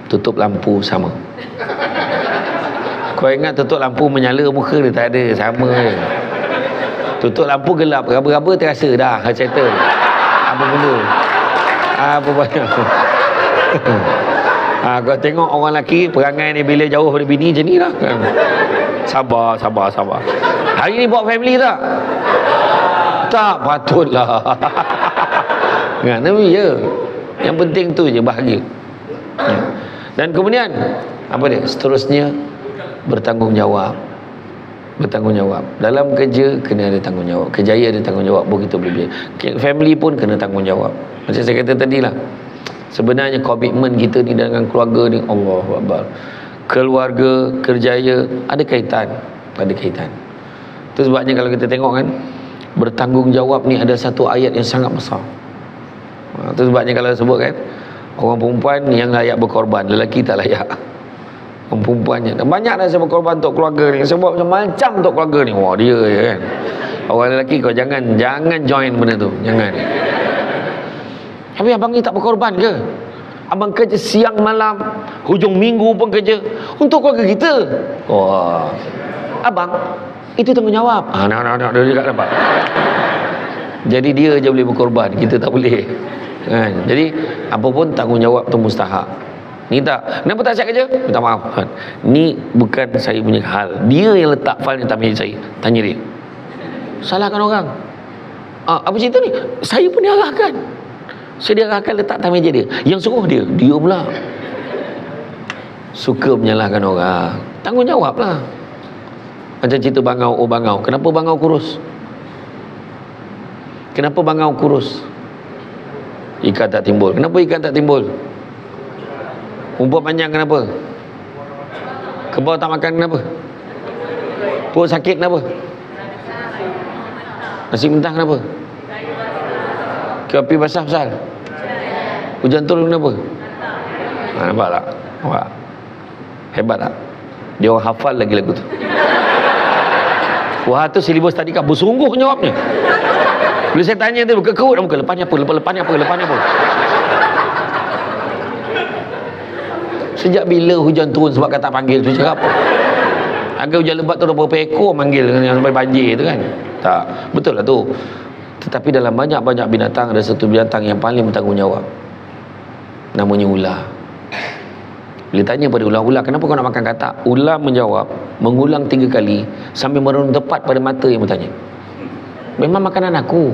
tutup lampu sama. Kau ingat tutup lampu menyala, muka dia tak ada, sama je. Tutup lampu gelap, raba-raba terasa dah, settle. Apa benda? Apa banyak. Kau tengok orang lelaki perangai ni bila jauh dari bini macam ni lah kan. Sabar. Hari ni bawa family tak? Tak, patutlah. Kan, tapi ya. Yang penting tu je, bahagia. Dan kemudian apa dia? Seterusnya bertanggungjawab. bertanggungjawab. Dalam kerja kena ada tanggungjawab, kerjaya ada tanggungjawab, baru kita boleh. Family pun kena tanggungjawab. Macam saya kata tadi lah, sebenarnya komitmen kita ni dengan keluarga ni, Allahu Akbar, keluarga, kerjaya ada kaitan. Itu sebabnya kalau kita tengok kan, bertanggungjawab ni ada satu ayat yang sangat besar. Itu sebabnya kalau sebut kan, orang perempuan yang layak berkorban, lelaki tak layak. Orang perempuannya banyak dah saya berkorban untuk keluarga ni, saya buat macam-macam untuk keluarga ni. Wah, dia je kan. Orang lelaki kau jangan join benda tu, jangan. Tapi abang ni tak berkorban ke? Abang kerja siang malam, hujung minggu pun kerja untuk keluarga kita. Wah, abang, itu tanggungjawab. Nak dia juga nampak. Jadi dia je boleh berkorban, kita tak boleh kan? Jadi apa pun tanggungjawab tu mustahak. Ni tak, kenapa tak siap kerja? Minta maaf kan? Ni bukan saya punya hal, dia yang letak file yang tak meja saya. Tanya dia, salahkan orang. Apa cerita ni? Saya pun diarahkan, saya diarahkan letak atas meja dia. Yang suruh dia pula suka menyalahkan orang. Tanggungjawab lah. Macam cerita bangau, bangau. Kenapa bangau kurus? Kenapa bangau kurus? Ikan tak timbul. Kenapa ikan tak timbul? Rumput panjang kenapa? Kebau tak makan kenapa? Perut sakit kenapa? Nasi mentah kenapa? Kopi basah pasal? Hujan turun kenapa? Nampak tak? Nampak? Hebat tak? Dia orang hafal lagi lagu tu. Wah, tu silibus tadi kan bersungguh jawabnya. Bila saya tanya dia berkekut, muka lepannya apa? Lepannya apa? Sejak bila hujan turun sebab kata panggil tu cakap apa? Agak hujan lebat tu dah berapa ekor manggil sampai banjir tu kan? Tak, betul lah tu. Tetapi dalam banyak-banyak binatang ada satu binatang yang paling bertanggungjawab. Namanya ular. Bila tanya pada ular, kenapa kau nak makan katak? Ular menjawab, mengulang 3 kali sambil merenung tepat pada mata yang bertanya. Memang makanan aku.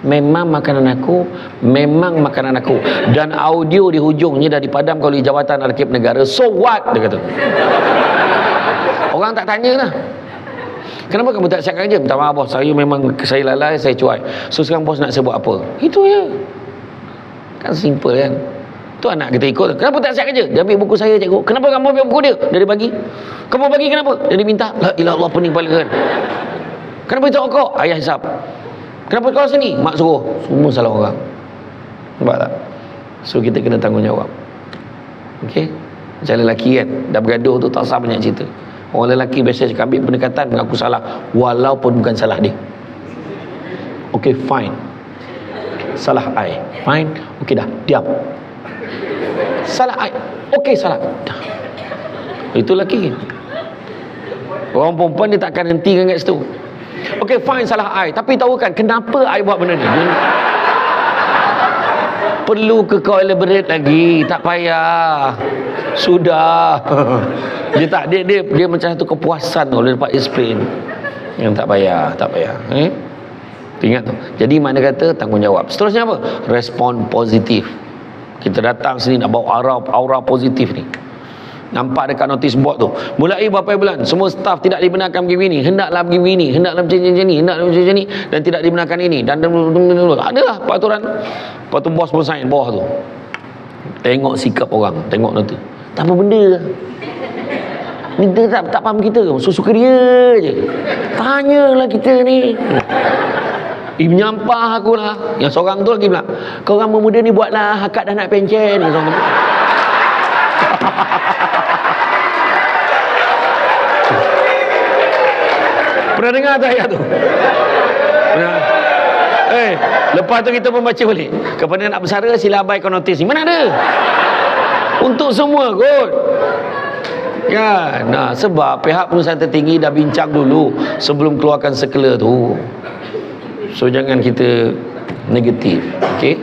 Memang makanan aku. Memang makanan aku. Dan audio di hujungnya dah dipadamkan oleh Jabatan Arkib Negara. So what? Dia kata. Orang tak tanya lah. Kenapa kamu tak siapkan kerja? Minta maaf bos, saya lalai, saya cuai. So sekarang bos nak saya buat apa? Itu je. Kan simple kan. Tu anak kita ikut. Kenapa tak siap kerja? Dia ambil buku saya, cikgu. Kenapa kamu ambil buku dia? Dia bagi. Kamu bagi kenapa? Dia diminta. La ilah Allah, pening kepala kan. Kenapa itu kau? Ayah hisap. Kenapa kau sini? Mak suruh. Semua salah orang. Nampak tak? So kita kena tanggungjawab. Okey? Macam lelaki kan, dah bergaduh tu tak sah banyak cerita. Orang lelaki biasa cakap ambil pendekatan mengaku salah walaupun bukan salah dia. Okey, fine. Salah I. Fine. Okey dah, diam. Salah I. Okey, salah. Dah. Itu lelaki. Orang perempuan dia takkan hentikan kat situ. Okey, fine, salah I. Tapi tahu kan kenapa I buat benda ni? Perlu ke kau elaborate lagi? Tak payah. Sudah. Dia macam satu kepuasan kalau dia dapat explain. Yang tak payah. Ingat tu. Jadi mana kata tanggungjawab. Seterusnya apa? Respon positif. Kita datang sini nak bawa aura positif ni. Nampak dekat notice board tu. Mulai berapa bulan, semua staf tidak dibenarkan begini, hendaklah begini, hendaklah macam ni, hendaklah macam ni, dan tidak dibenarkan ini. Dan adalah peraturan. Lepas tu bos pun sign bawah tu. Tengok sikap orang, tengok notice. Tak apa benda. Ni dia tak faham kita ke? Suka dia je. Tanyalah kita ni. Menyampah aku lah. Yang seorang tu lagi pula, kau orang muda ni buatlah, akak dah nak pencen. Pernah dengar tak ayat tu? Pernah? Lepas tu kita pun baca balik. Kepada nak bersara sila abaikan notis ni. Mana ada? Untuk semua kot. Kan? Nah, sebab pihak perusahaan tertinggi dah bincang dulu sebelum keluarkan sekela tu. So jangan kita negatif. Okey?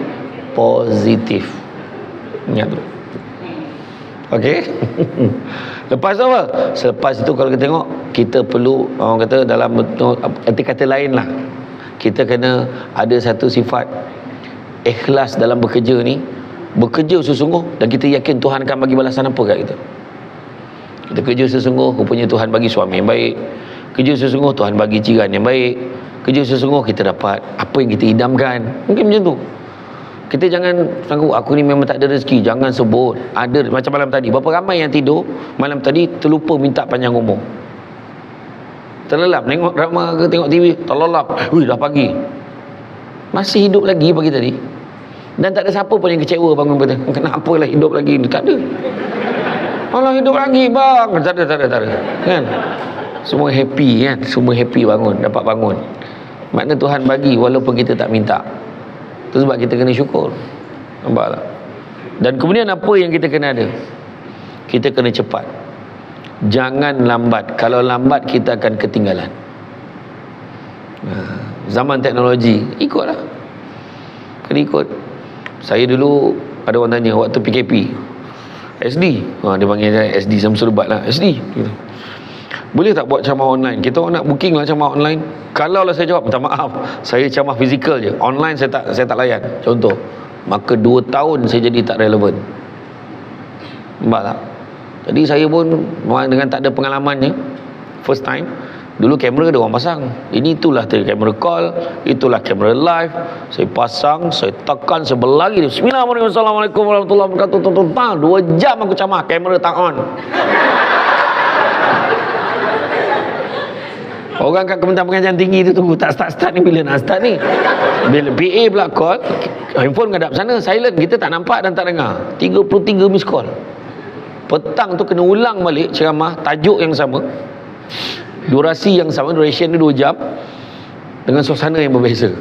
Positif. Ingat tu. Okey? Lepas tu apa? Selepas itu kalau kita tengok, kita perlu, orang kata dalam bentuk arti kata lain lah, kita kena ada satu sifat ikhlas dalam bekerja ni. Bekerja sesungguh dan kita yakin Tuhan akan bagi balasan apa kat kita. Kita kerja sesungguh, rupanya Tuhan bagi suami yang baik, Kerja sesungguh Tuhan bagi ciran yang baik. Kerja sesungguh kita dapat apa yang kita idamkan. Mungkin macam tu. Kita jangan sanggup aku ni memang tak ada rezeki. Jangan sebut. Ada macam malam tadi. Berapa ramai yang tidur malam tadi terlupa minta panjang umur. Terlelap tengok drama ke tengok TV, terlelap. Wih, dah pagi. Masih hidup lagi pagi tadi. Dan tak ada siapa pun yang kecewa bangun kata, kenapa lah hidup lagi? Tak ada. Allah hidup lagi bang. Tak ada. Kan? Semua happy kan? Semua happy bangun, dapat bangun. Makna Tuhan bagi walaupun kita tak minta. Itu sebab kita kena syukur. Nampak tak? Dan kemudian apa yang kita kena ada? Kita kena cepat. Jangan lambat. Kalau lambat kita akan ketinggalan. Zaman teknologi, ikutlah. Kena ikut. Saya dulu ada orang tanya waktu PKP, SD, dia panggil saya SD Samsul Bat lah, SD gitu. Boleh tak buat ceramah online? Kita orang nak booking lah ceramah online. Kalau lah saya jawab, minta maaf, saya ceramah fizikal je, online saya tak layan. Contoh, maka 2 tahun saya jadi tak relevan. Nampak tak? Jadi saya pun dengan tak ada pengalamannya, first time, dulu kamera ada orang pasang. Ini itulah kamera call, itulah kamera live. Saya pasang, saya tekan, saya berlari. Bismillahirrahmanirrahim. Assalamualaikum warahmatullahi wabarakatuh. 2 jam aku ceramah, kamera tak on. Orang kat Kementerian Pengajian Tinggi tu tunggu tak start ni, bila nak start ni. Bila PA pula call, handphone ngadap sana, silent, kita tak nampak dan tak dengar. 33 miss call. Petang tu kena ulang balik ceramah, tajuk yang sama, durasi yang sama, duration dia 2 jam, dengan suasana yang berbeza.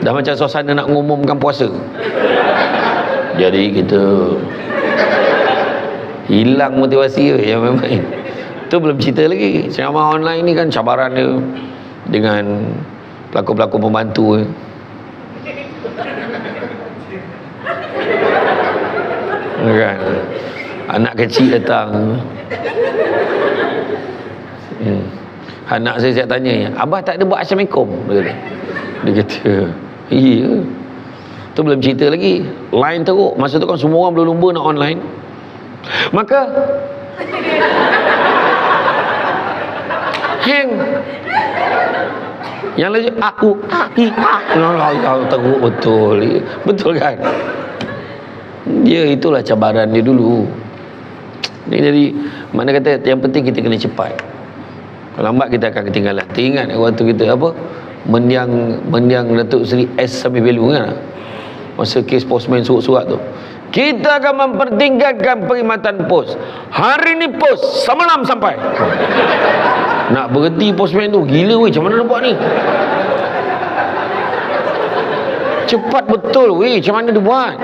Dah macam suasana nak mengumumkan puasa. Jadi kita hilang motivasi yang memang. Itu belum cerita lagi ceramah online ni kan cabaran dia dengan pelakon-pelakon pembantu kan, anak kecil datang. Anak saya tanya, abah tak ada buat Assalamualaikum? Dia kata iya. Tu belum cerita lagi, line teruk. Masa tu kan semua orang berlumba nak online. Maka hang yang lagi teruk betul kan. Dia itulah cabaran dia dulu. Jadi mana kata yang penting kita kena cepat. Kalau lambat kita akan ketinggalan. Teringat waktu kita mendiang Datuk Seri S. Sami Belu kan, masa kes postman surat-surat tu, kita akan mempertingkatkan perkhidmatan pos. Hari ni pos semalam sampai. Nak berhenti postman tu, gila weh, macam mana nak buat ni? Cepat betul weh, macam mana dia buat?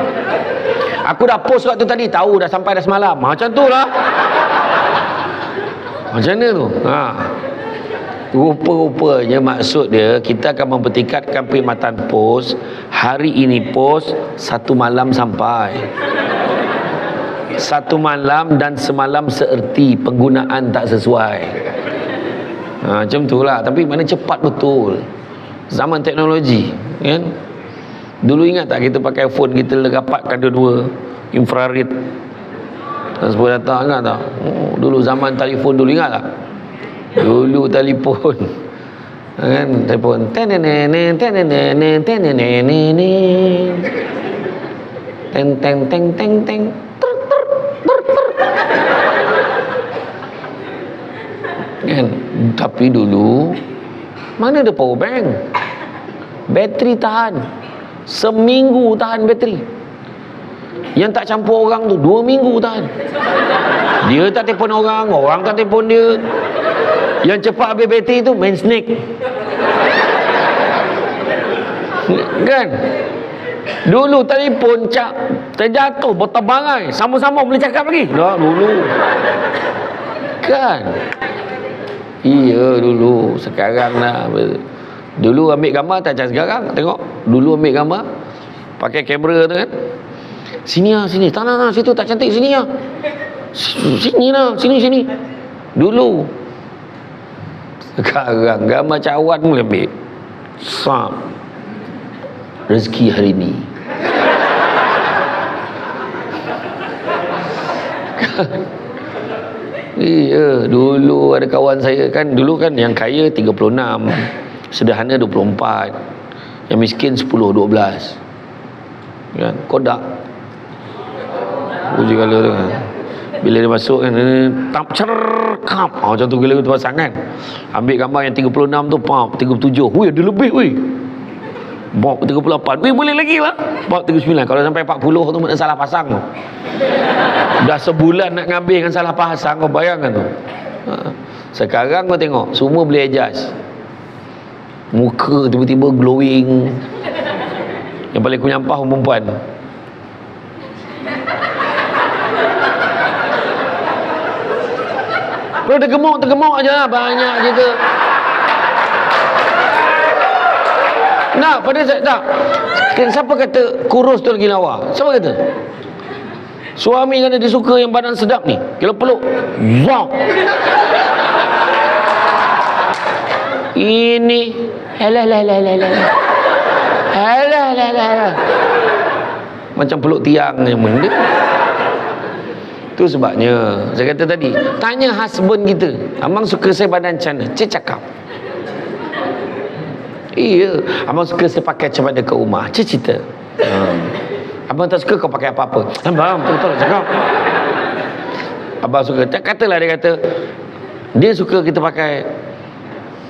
Aku dah post surat tu tadi, tahu dah sampai dah semalam. Macam tu lah. Macam mana tu? Rupa-rupanya maksud dia, kita akan mempertingkatkan perkhidmatan pos. Hari ini pos 1 malam sampai. 1 malam dan semalam seerti, penggunaan tak sesuai. Macam tu lah. Tapi mana cepat betul. Zaman teknologi kan. Dulu ingat tak kita pakai phone, kita rapatkan dua-dua infrared. Dan sebelum datang ingat tak? Dulu zaman telefon dulu ingat tak? Dulu telefon kan, telefon teng kan. Tapi dulu mana ada power bank, bateri tahan seminggu, tahan bateri. Yang tak campur orang tu 2 minggu tahan. Dia tak telefon orang, orang tak telefon dia. Yang cepat habis bateri tu main snake kan. Dulu telefon terjatuh berterbangai, sama-sama boleh cakap lagi dah dulu kan. Iya dulu. Sekarang lah, dulu ambil gambar tak macam sekarang. Tengok dulu ambil gambar pakai kamera tu kan, sini lah, sini tak nak, situ tak cantik, sini lah, sini lah, sini dulu. Sekarang gambar cawan boleh ambil sap rezeki hari ni. Iya, dulu ada kawan saya kan, dulu kan yang kaya 36, sederhana 24, yang miskin 10, 12 kan, kodak uji kala tu kan. Bila dia masuk kan, tap cerkap, macam tu gila tu pasang kan, ambil gambar yang 36 tu, 37, wui ada lebih wui, bawa 38, wui boleh lagi lah, bawa 39. Kalau sampai 40 tu mana salah pasang tu, dah sebulan nak ngambil dengan salah pasang, kau bayangkan tu. Sekarang kau tengok semua boleh adjust, muka tiba-tiba glowing. Yang paling kunyampah perempuan, kalau tergemuk aja lah, banyak kita. Nak pada saya tak. Siapa kata kurus tu lagi lawa? Siapa kata? Suami kan dia suka yang badan sedap ni. Kalau peluk, wow. Ini alah. Macam peluk tiang yang benda. Tu sebabnya saya kata tadi, tanya husband kita, abang suka saya badan macam mana? Cik cakap. Iya, abang suka saya pakai macam mana ke rumah? Cik cerita. Abang tak suka kau pakai apa-apa. Abang betul cakap. Abang suka, katalah dia kata dia suka kita pakai,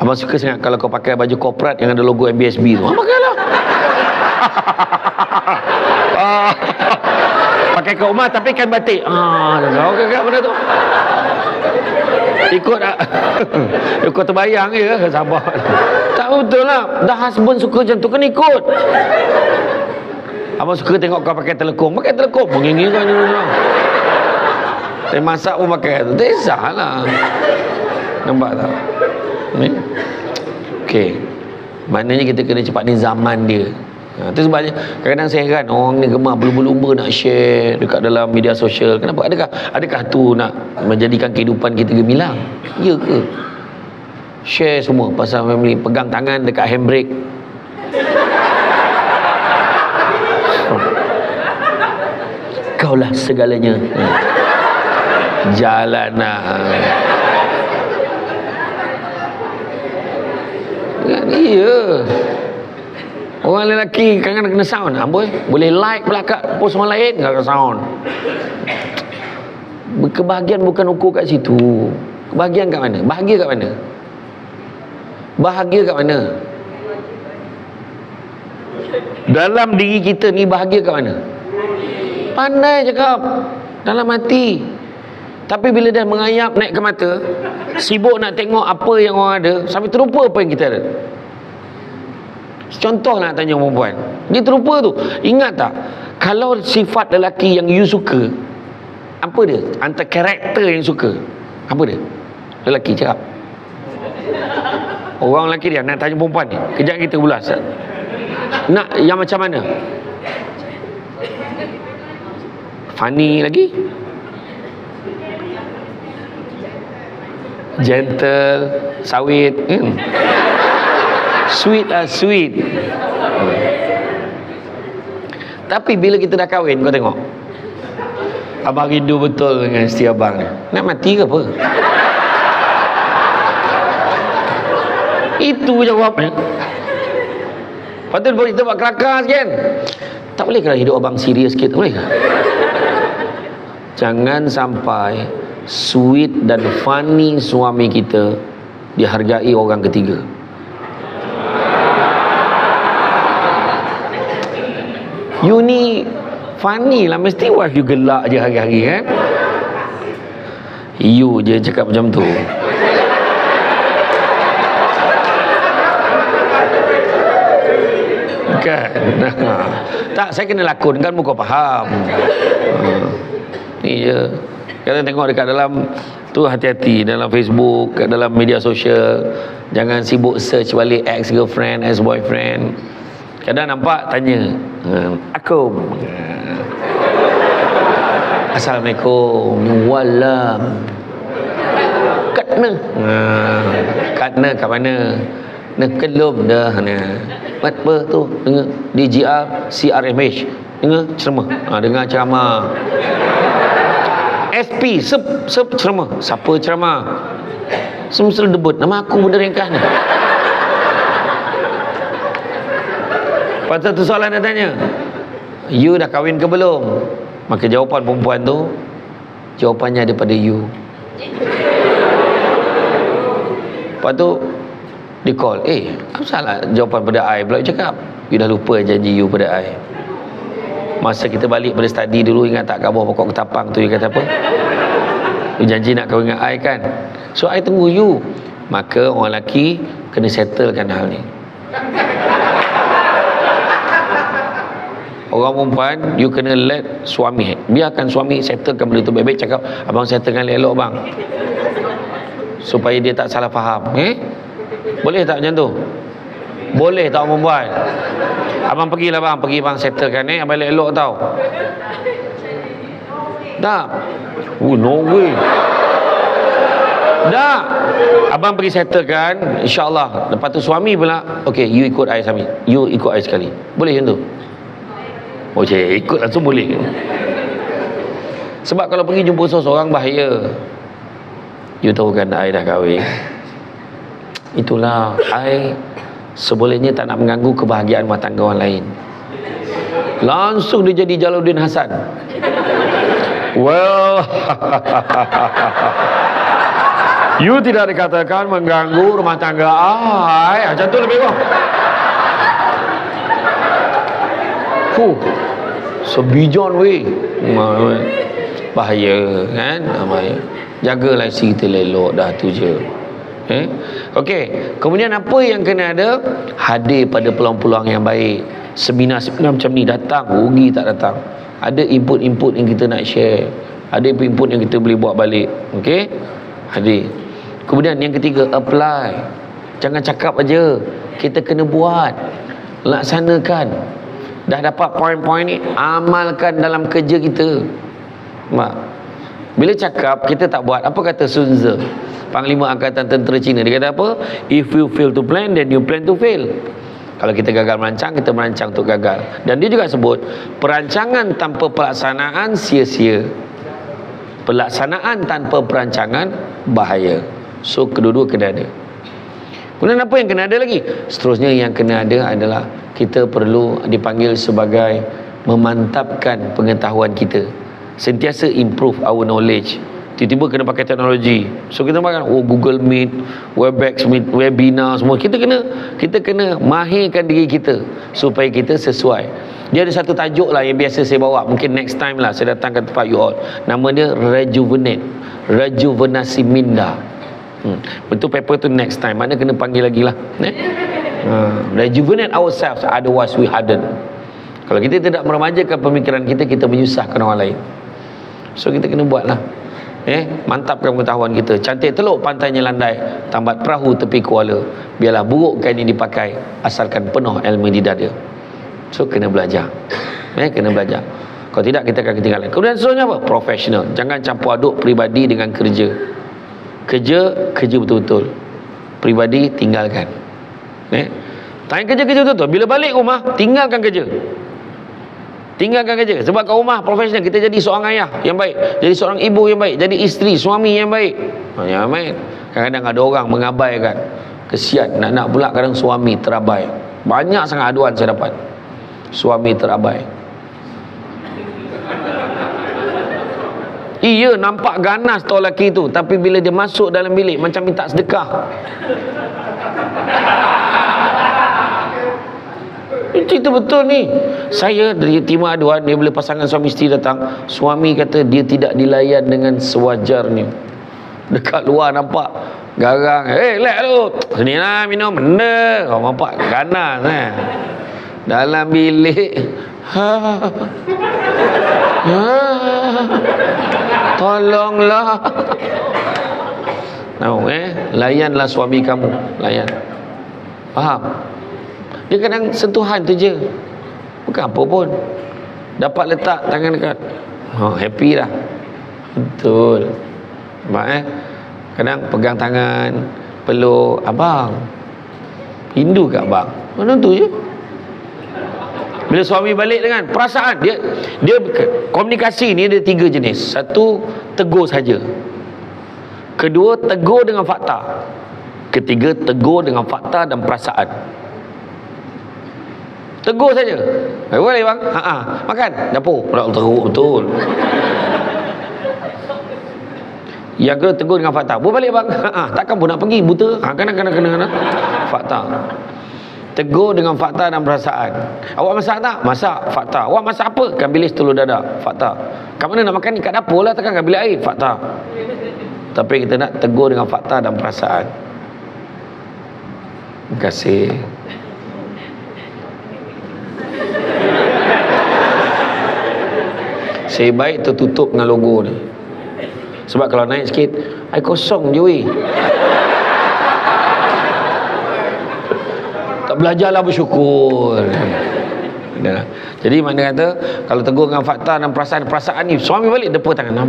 abang suka sangat kalau kau pakai baju korporat yang ada logo MBSB tu. Pakailah. Pakai kat rumah tapi kan batik. Okey kat benda tu. Ikut ikut terbayang je, sabar. Tak betul lah. Dah husband suka macam tu kan ikut. Abang suka tengok kau pakai telekong. Pakai telekong. Mengingi kau je. Saya masak pun pakai tu. Tak salah. Nampak tak? Ni. Okey. Maknanya kita kena cepat ni zaman dia. Itu sebabnya kadang-kadang saya heran orang ni gemar berlumba-lumba nak share dekat dalam media sosial. Kenapa? Adakah tu nak menjadikan kehidupan kita gemilang? Ya ke? Share semua pasal family, pegang tangan dekat handbrake. Kaulah segalanya. Jalan lah. Iya. Orang lelaki kadang-kadang kena sound. Amboi, boleh like pula kat post orang lain, tak kena sound. Kebahagiaan bukan ukur kat situ. Kebahagiaan kat mana? Bahagia kat mana? Bahagia kat mana? Dalam diri kita ni bahagia kat mana? Pandai cakap. Dalam hati. Tapi bila dah mengayap naik ke mata, sibuk nak tengok apa yang orang ada, sampai terlupa apa yang kita ada. Contoh nak tanya perempuan, dia terlupa tu. Ingat tak, kalau sifat lelaki yang you suka, apa dia? Antara karakter yang suka, apa dia? Lelaki cakap. Orang lelaki dia nak tanya perempuan ni, kejap kita ulas. Nak yang macam mana? Funny lagi, gentle, sawit, sweet lah, sweet. Tapi bila kita dah kahwin, kau tengok, abang rindu betul dengan isteri abang ni. Nak mati ke apa? Itu jawabnya. Patut kita buat kelakar sikit kan. Tak boleh kalau hidup abang serius sikit, tak boleh ke? Jangan sampai sweet dan funny suami kita dihargai orang ketiga. You ni funny lah, mesti wife you gelak je hari-hari kan. You je cakap macam tu. Kan? Tak, saya kena lakon kan, muka faham. Ni je. Kadang tengok dekat dalam tu, hati-hati dalam Facebook, kat dalam media sosial. Jangan sibuk search balik ex girlfriend, ex boyfriend. Kadang nampak tanya, Akum, Assalamualaikum, walam, katna, katna kat mana? Nak kelum dah ni. Apa tu? Dengar DGR CRMH. Dengar ceramah. Dengar ceramah. SP, sep ceramah. Siapa ceramah? Semua debut. Nama aku benda ringkas ni. Lepas tu soalan dia tanya, you dah kahwin ke belum? Maka jawapan perempuan tu, jawapannya daripada you. Lepas tu dia call, apa salah jawapan pada I pula? You cakap, you dah lupa janji you pada I. Masa kita balik pada study dulu, ingat tak kat bawah pokok ketapang tu, you kata apa? You janji nak kahwin dengan I kan? So I tunggu you. Maka orang lelaki kena settlekan hal ni. Orang perempuan, you kena let suami, biarkan suami settlekan benda tu baik-baik. Cakap, abang settlekan elok bang, supaya dia tak salah faham. Boleh tak macam tu? Boleh tak orang perempuan? Abang pergilah bang, pergi bang settlekan abang elok tau. Tak? No way. Tak. Abang pergi settlekan, insyaAllah. Lepas tu suami pula, okay, you ikut I suami, you ikut I sekali. Boleh macam tu? Oh cik, ikut langsung boleh. Sebab kalau pergi jumpa seseorang bahaya. You tahu kan I dah kahwin. Itulah, I sebolehnya tak nak mengganggu kebahagiaan rumah tangga orang lain. Langsung dia jadi Jalaluddin Hasan. Well, you tidak dikatakan mengganggu rumah tangga I. Macam tu lebih kurang. Sebijon weh. Bahaya kan? Bahaya. Jagalah isi kita elok, dah tu je. Okey, kemudian apa yang kena ada? Hadir pada peluang-peluang yang baik. Seminar-seminar macam ni datang, rugi tak datang. Ada input-input yang kita nak share. Ada input yang kita boleh buat balik. Okey? Hadir. Kemudian yang ketiga, apply. Jangan cakap aja. Kita kena buat. Laksanakan. Dah dapat poin-poin ni, amalkan dalam kerja kita. Bila cakap, kita tak buat. Apa kata Sun Tzu, Panglima Angkatan Tentera Cina? Dia kata apa? If you fail to plan, then you plan to fail. Kalau kita gagal merancang, kita merancang untuk gagal. Dan dia juga sebut, perancangan tanpa pelaksanaan sia-sia. Pelaksanaan tanpa perancangan bahaya. So kedua-dua kena ada. Kemudian apa yang kena ada lagi? Seterusnya yang kena ada adalah kita perlu dipanggil sebagai memantapkan pengetahuan kita. Sentiasa improve our knowledge. Tiba-tiba kena pakai teknologi. So kita makan Google Meet, Webex, webinar semua. Kita kena mahirkan diri kita supaya kita sesuai. Dia ada satu tajuk lah yang biasa saya bawa. Mungkin next time lah saya datang ke tempat you all. Nama dia Rejuvenate. Rejuvenasi minda. Betul paper tu next time. Mana kena panggil lagi lah. Rejuvenate ourselves, otherwise we harden. Kalau kita tidak meremajakan pemikiran kita, kita menyusahkan orang lain. So kita kena buat lah. Mantapkan pengetahuan kita. Cantik teluk pantainya landai, tambat perahu tepi kuala. Biarlah buruk kain yang dipakai, asalkan penuh ilmu di dada. So kena belajar. Kena belajar. Kalau tidak kita akan ketinggalan. Kemudian seterusnya apa? Profesional. Jangan campur aduk peribadi dengan kerja. Kerja betul-betul. Peribadi tinggalkan. Tanya kerja betul-betul. Bila balik rumah, tinggalkan kerja. Tinggalkan kerja. Sebab kat rumah profesional, kita jadi seorang ayah yang baik, jadi seorang ibu yang baik, jadi isteri, suami yang baik. Yang baik. Kadang-kadang ada orang mengabaikan. Kesian. Nak pula kadang suami terabai. Banyak sangat aduan saya dapat. Suami terabai. Iya, nampak ganas tau lelaki tu, tapi bila dia masuk dalam bilik macam minta sedekah. Itu betul ni. Saya terima aduan, dia bila pasangan suami isteri datang, suami kata dia tidak dilayan dengan sewajarnya. Dekat luar nampak garang, lek lu, sini lah minum benda. Kau nampak ganas dalam bilik. Tolonglah. Layanlah suami kamu. Layan. Faham? Dia kadang sentuhan tu je, bukan apa pun. Dapat letak tangan dekat, happy dah. Betul. Nampak kadang pegang tangan, peluk, abang, rindu kat abang. Mana tu je. Bila suami balik dengan perasaan, dia komunikasi ni ada 3 jenis. Satu, tegur saja. Kedua, tegur dengan fakta. Ketiga, tegur dengan fakta dan perasaan. Tegur saja. Boleh bang? Makan dapur. Tak teruk betul. Yang kedua, tegur dengan fakta. Boleh balik bang? Takkan pun nak pergi buta. Kena fakta. Tegur dengan fakta dan perasaan. Awak masak tak? Masak. Fakta. Awak masak apa? Kan bilis telur dadah. Fakta. Kat mana nak makan ni? Kat dapur lah. Takkan kan bilik air. Fakta. Tapi kita nak tegur dengan fakta dan perasaan. Terima kasih. Saya baik tertutup dengan logo ni. Sebab kalau naik sikit, air kosong je weh. Tak belajarlah bersyukur. Jadi mana kata, kalau tegur dengan fakta dan perasaan ni, suami balik tepuk tangan.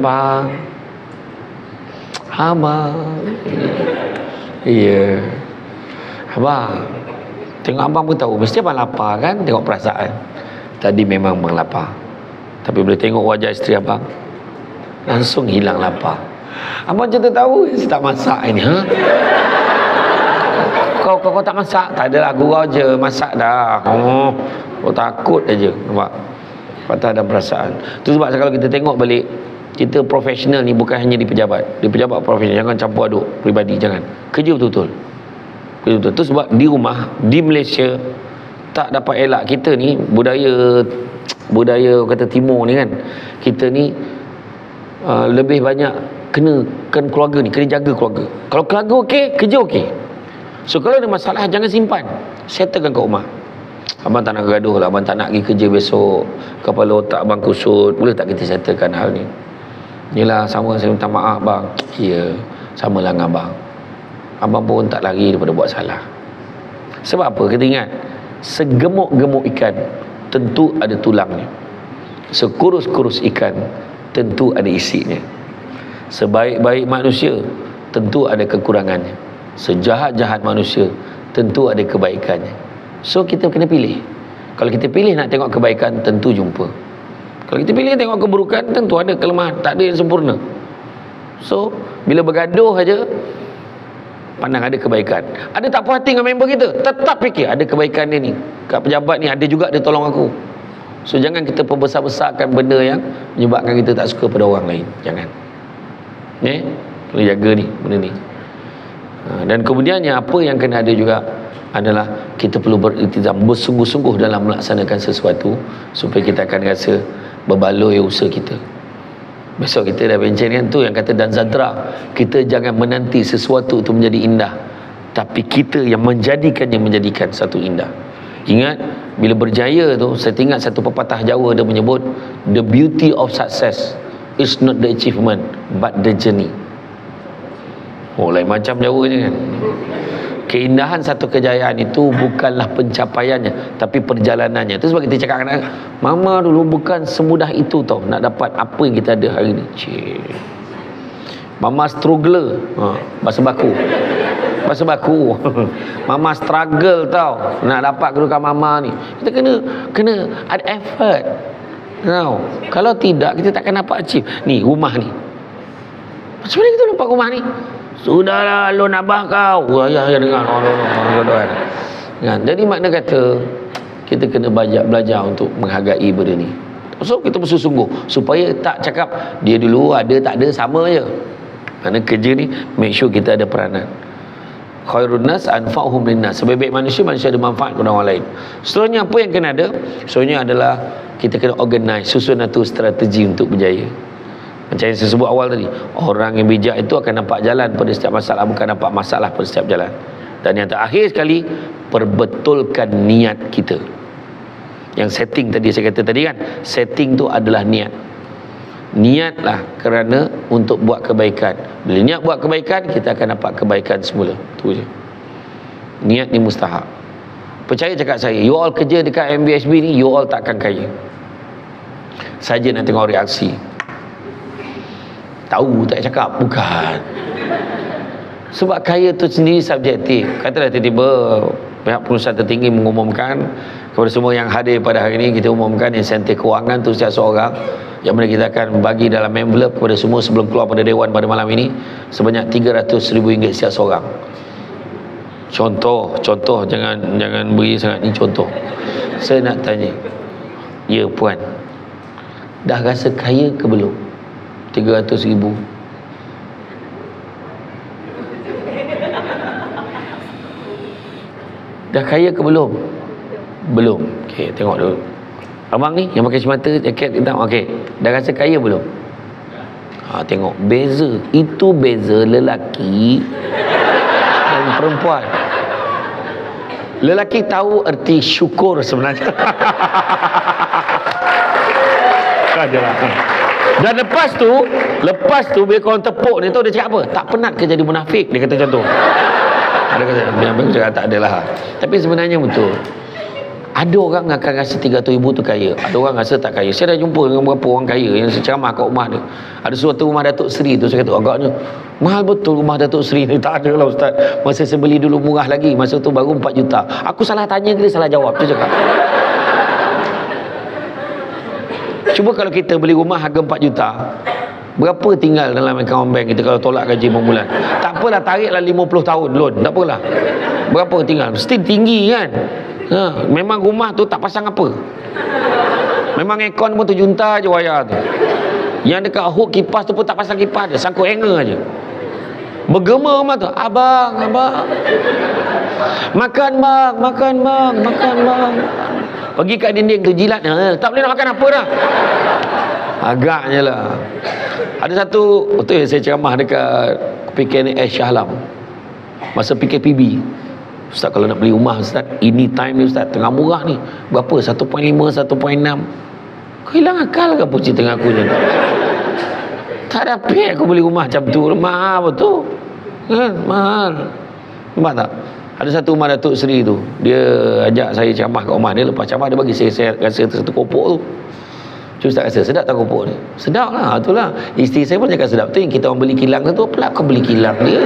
Abang. Ya. Abang. Tengok abang pun tahu, mesti abang lapar kan? Tengok perasaan. Tadi memang abang lapar. Tapi bila tengok wajah isteri abang, langsung hilang lapar. Abang cerita tahu, saya tak masak ini. Kau tak masak? Tak adalah, gurau je. Masak dah. Kau takut aja. Nampak? Fakta dan perasaan. Itu sebab kalau kita tengok balik, kita profesional ni bukan hanya di pejabat. Di pejabat profesional, jangan campur aduk peribadi, jangan. Kerja betul-betul. Itu sebab di rumah, di Malaysia, tak dapat elak. Kita ni budaya kata timur ni kan, kita ni lebih banyak kena keluarga ni, kena jaga keluarga. Kalau keluarga okey, kerja okey. So kalau ada masalah, jangan simpan, settlekan kat rumah. Abang tak nak gaduh lah, abang tak nak pergi kerja besok, kepala otak abang kusut, boleh tak kita settlekan hal ni? Yelah, sama, saya minta maaf bang. Ya, sama lah dengan abang. Abang pun tak lari daripada buat salah. Sebab apa? Kita ingat, segemuk-gemuk ikan tentu ada tulangnya. Sekurus-kurus ikan tentu ada isinya. Sebaik-baik manusia tentu ada kekurangannya. Sejahat-jahat manusia tentu ada kebaikannya. So kita kena pilih. Kalau kita pilih nak tengok kebaikan, tentu jumpa. Kalau kita pilih tengok keburukan, tentu ada kelemahan. Tak ada yang sempurna. So bila bergaduh aja, pandang ada kebaikan. Ada tak puas hati dengan member kita, tetap fikir ada kebaikan dia ni. Kat pejabat ni ada juga dia tolong aku. So jangan kita perbesar-besarkan benda yang menyebabkan kita tak suka pada orang lain. Jangan. Kena jaga ni benda ni. Dan kemudiannya apa yang kena ada juga adalah kita perlu beriltizam, bersungguh-sungguh dalam melaksanakan sesuatu supaya kita akan rasa berbaloi usaha kita. Besok kita dah bencin kan, tu yang kata Dan Zadra, kita jangan menanti sesuatu itu menjadi indah, tapi kita yang menjadikan satu indah. Ingat, bila berjaya tu, saya ingat satu pepatah Jawa, dia menyebut, the beauty of success is not the achievement but the journey. Lain macam Jawanya kan. Keindahan satu kejayaan itu bukanlah pencapaiannya, tapi perjalanannya. Itu sebab kita cakap kan, mama dulu bukan semudah itu tau nak dapat apa yang kita ada hari ni. Mama struggle, bahasa baku. Mama struggle tau nak dapat kedudukan mama ni. Kita kena ada effort. Kalau tidak, kita takkan dapat achieve. Ni rumah ni, macam mana kita dapat rumah ni? Sudahlah, lon abah kau. Ayah dengar. Jadi makna kata kita kena belajar untuk menghargai benda ni. So kita bersungguh supaya tak cakap dia dulu ada tak ada sama je. Kerana kerja ni make sure kita ada peranan. Khairun nas anfa'uhum linnas. Sebaik-baik manusia ada manfaat kepada orang lain. Seterusnya apa yang kena ada? Seterusnya adalah kita kena organize, susun satu strategi untuk berjaya. Macam yang saya sebut awal tadi, orang yang bijak itu akan nampak jalan pada setiap masalah, bukan nampak masalah pada setiap jalan. Dan yang terakhir sekali, perbetulkan niat kita. Yang setting tadi saya kata tadi kan, setting tu adalah niat. Niatlah kerana untuk buat kebaikan. Bila niat buat kebaikan, kita akan dapat kebaikan semula. Tu je. Niat ni mustahak. Percaya cakap saya, you all kerja dekat MBSB ni, you all takkan kaya. Saja nak tengok reaksi. Tahu tak cakap? Bukan. Sebab kaya tu sendiri subjektif. Katalah tiba-tiba pihak pengurusan tertinggi mengumumkan kepada semua yang hadir pada hari ini, kita umumkan insentif kewangan tu setiap seorang yang mana kita akan bagi dalam envelope kepada semua sebelum keluar pada Dewan pada malam ini sebanyak RM300,000 setiap seorang. Contoh jangan beri sangat ni contoh. Saya nak tanya, ya puan, dah rasa kaya ke belum? 300,000. Dah kaya ke belum? Belum. Okey, tengok dulu. Abang ni yang pakai semata jaket hitam, okey. Dah rasa kaya belum? Tengok beza. Itu beza lelaki dan perempuan. Lelaki tahu erti syukur sebenarnya. Adalah. Dan lepas tu bila korang tepuk dia tu, dia cakap apa? Tak penat ke jadi munafik? Dia kata macam tu. Ada kata, yang cakap tak adalah. Tapi sebenarnya betul. Ada orang akan rasa 300,000 tu kaya, ada orang rasa tak kaya. Saya dah jumpa dengan beberapa orang kaya yang ceramah kat rumah dia. Ada suatu rumah Datuk Seri tu, saya kata agaknya mahal betul rumah Datuk Seri ni. Tak ada lah Ustaz, masa saya beli dulu murah lagi, masa tu baru 4 juta. Aku salah tanya ke dia salah jawab, tu cakap. Cuba kalau kita beli rumah harga 4 juta, berapa tinggal dalam akaun bank kita kalau tolak gaji bulan? Tak apalah, tariklah 50 tahun loan, tak apalah. Berapa tinggal? Mesti tinggi kan? Memang rumah tu tak pasang apa. Memang aircon pun 7 juta je wayar tu. Yang dekat hook kipas tu pun tak pasang kipas dia, sangkut hanger je. Bergema rumah tu, abang. Makan bang. Pergi kat dinding tu jilat, tak boleh nak makan apa dah. Agaknya lah. Ada satu, betul saya ceramah dekat PKNS Shah Alam masa PKPB. Ustaz, kalau nak beli rumah Ustaz, ini time ni Ustaz, tengah murah ni. Berapa? 1.5, 1.6. Kau hilang akal ke apa cerita dengan aku je? Tak dapat aku beli rumah macam tu. Mahal betul kan? Mahal. Nampak tak? Ada satu rumah Datuk Seri tu, dia ajak saya ceramah kat rumah dia. Lepas ceramah dia bagi saya rasa satu kopok tu. Cuma Ustaz rasa sedap tak kopok ni? Sedap lah, itulah. Isteri saya pun cakap sedap. Tu yang kita orang beli kilang tu, apalah kau beli kilang dia?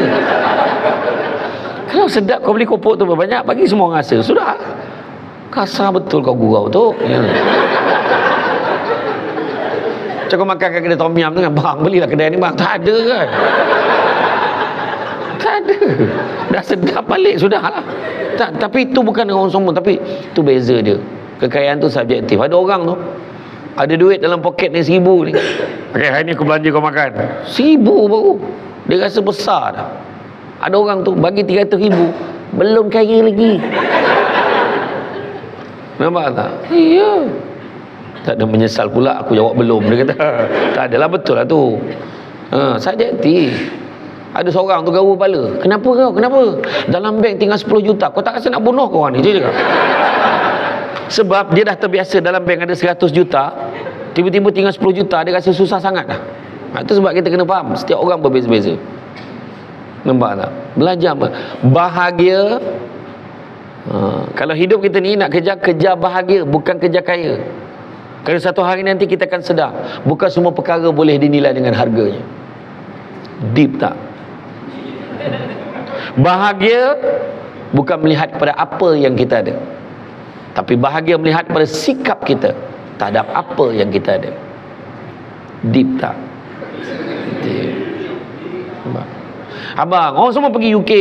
Kalau sedap kau beli kopok tu banyak, bagi semua orang rasa. Sudah. Kasar betul kau gurau tu. Ya. Macam kau makan kat kedai Tom Yum tu kan, bang belilah kedai ni bang. Tak ada kan? Tak ada. Dah sedap balik, sudahlah. Tak, tapi itu bukan orang sombong, tapi itu beza dia. Kekayaan tu subjektif. Ada orang tu ada duit dalam poket ni 1,000 ni. Okay, hari ni aku belanja kau makan 1,000 baru. Dia rasa besar dah. Ada orang tu bagi 300,000 belum kaya lagi. Nampak tak? Iya. Tak ada menyesal pula aku jawab belum. Dia kata tak adalah, betul lah tu. Subjektif. Ada seorang tu garu kepala. Kenapa kau? Kenapa? Dalam bank tinggal 10 juta. Kau tak rasa nak bunuh kau orang ni? Dia cakap. Sebab dia dah terbiasa dalam bank ada 100 juta, tiba-tiba tinggal 10 juta, dia rasa susah sangat dah. Itu sebab kita kena faham, setiap orang berbeza-beza. Nampak tak? Belajar apa? Bahagia. Kalau hidup kita ni nak kejar bahagia, bukan kejar kaya. Kerana satu hari nanti kita akan sedar, bukan semua perkara boleh dinilai dengan harganya. Deep tak? Bahagia bukan melihat kepada apa yang kita ada, tapi bahagia melihat pada sikap kita terhadap apa yang kita ada. Deep tak? Deep. Abang, orang semua pergi UK.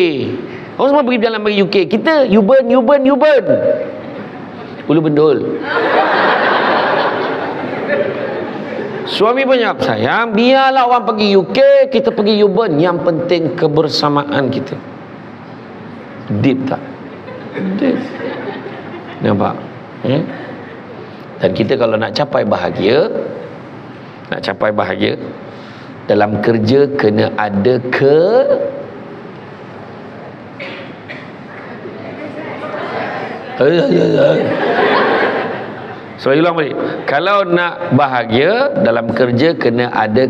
Orang semua pergi jalan pergi UK. Kita, you burn. Ulu bendul. Suami banyak sayang, biarlah orang pergi UK, kita pergi U-Burn. Yang penting kebersamaan kita. Deep tak? Deep. Nampak? Dan kita kalau nak capai bahagia, dalam kerja kena ada Saya ulang balik. Kalau nak bahagia dalam kerja kena ada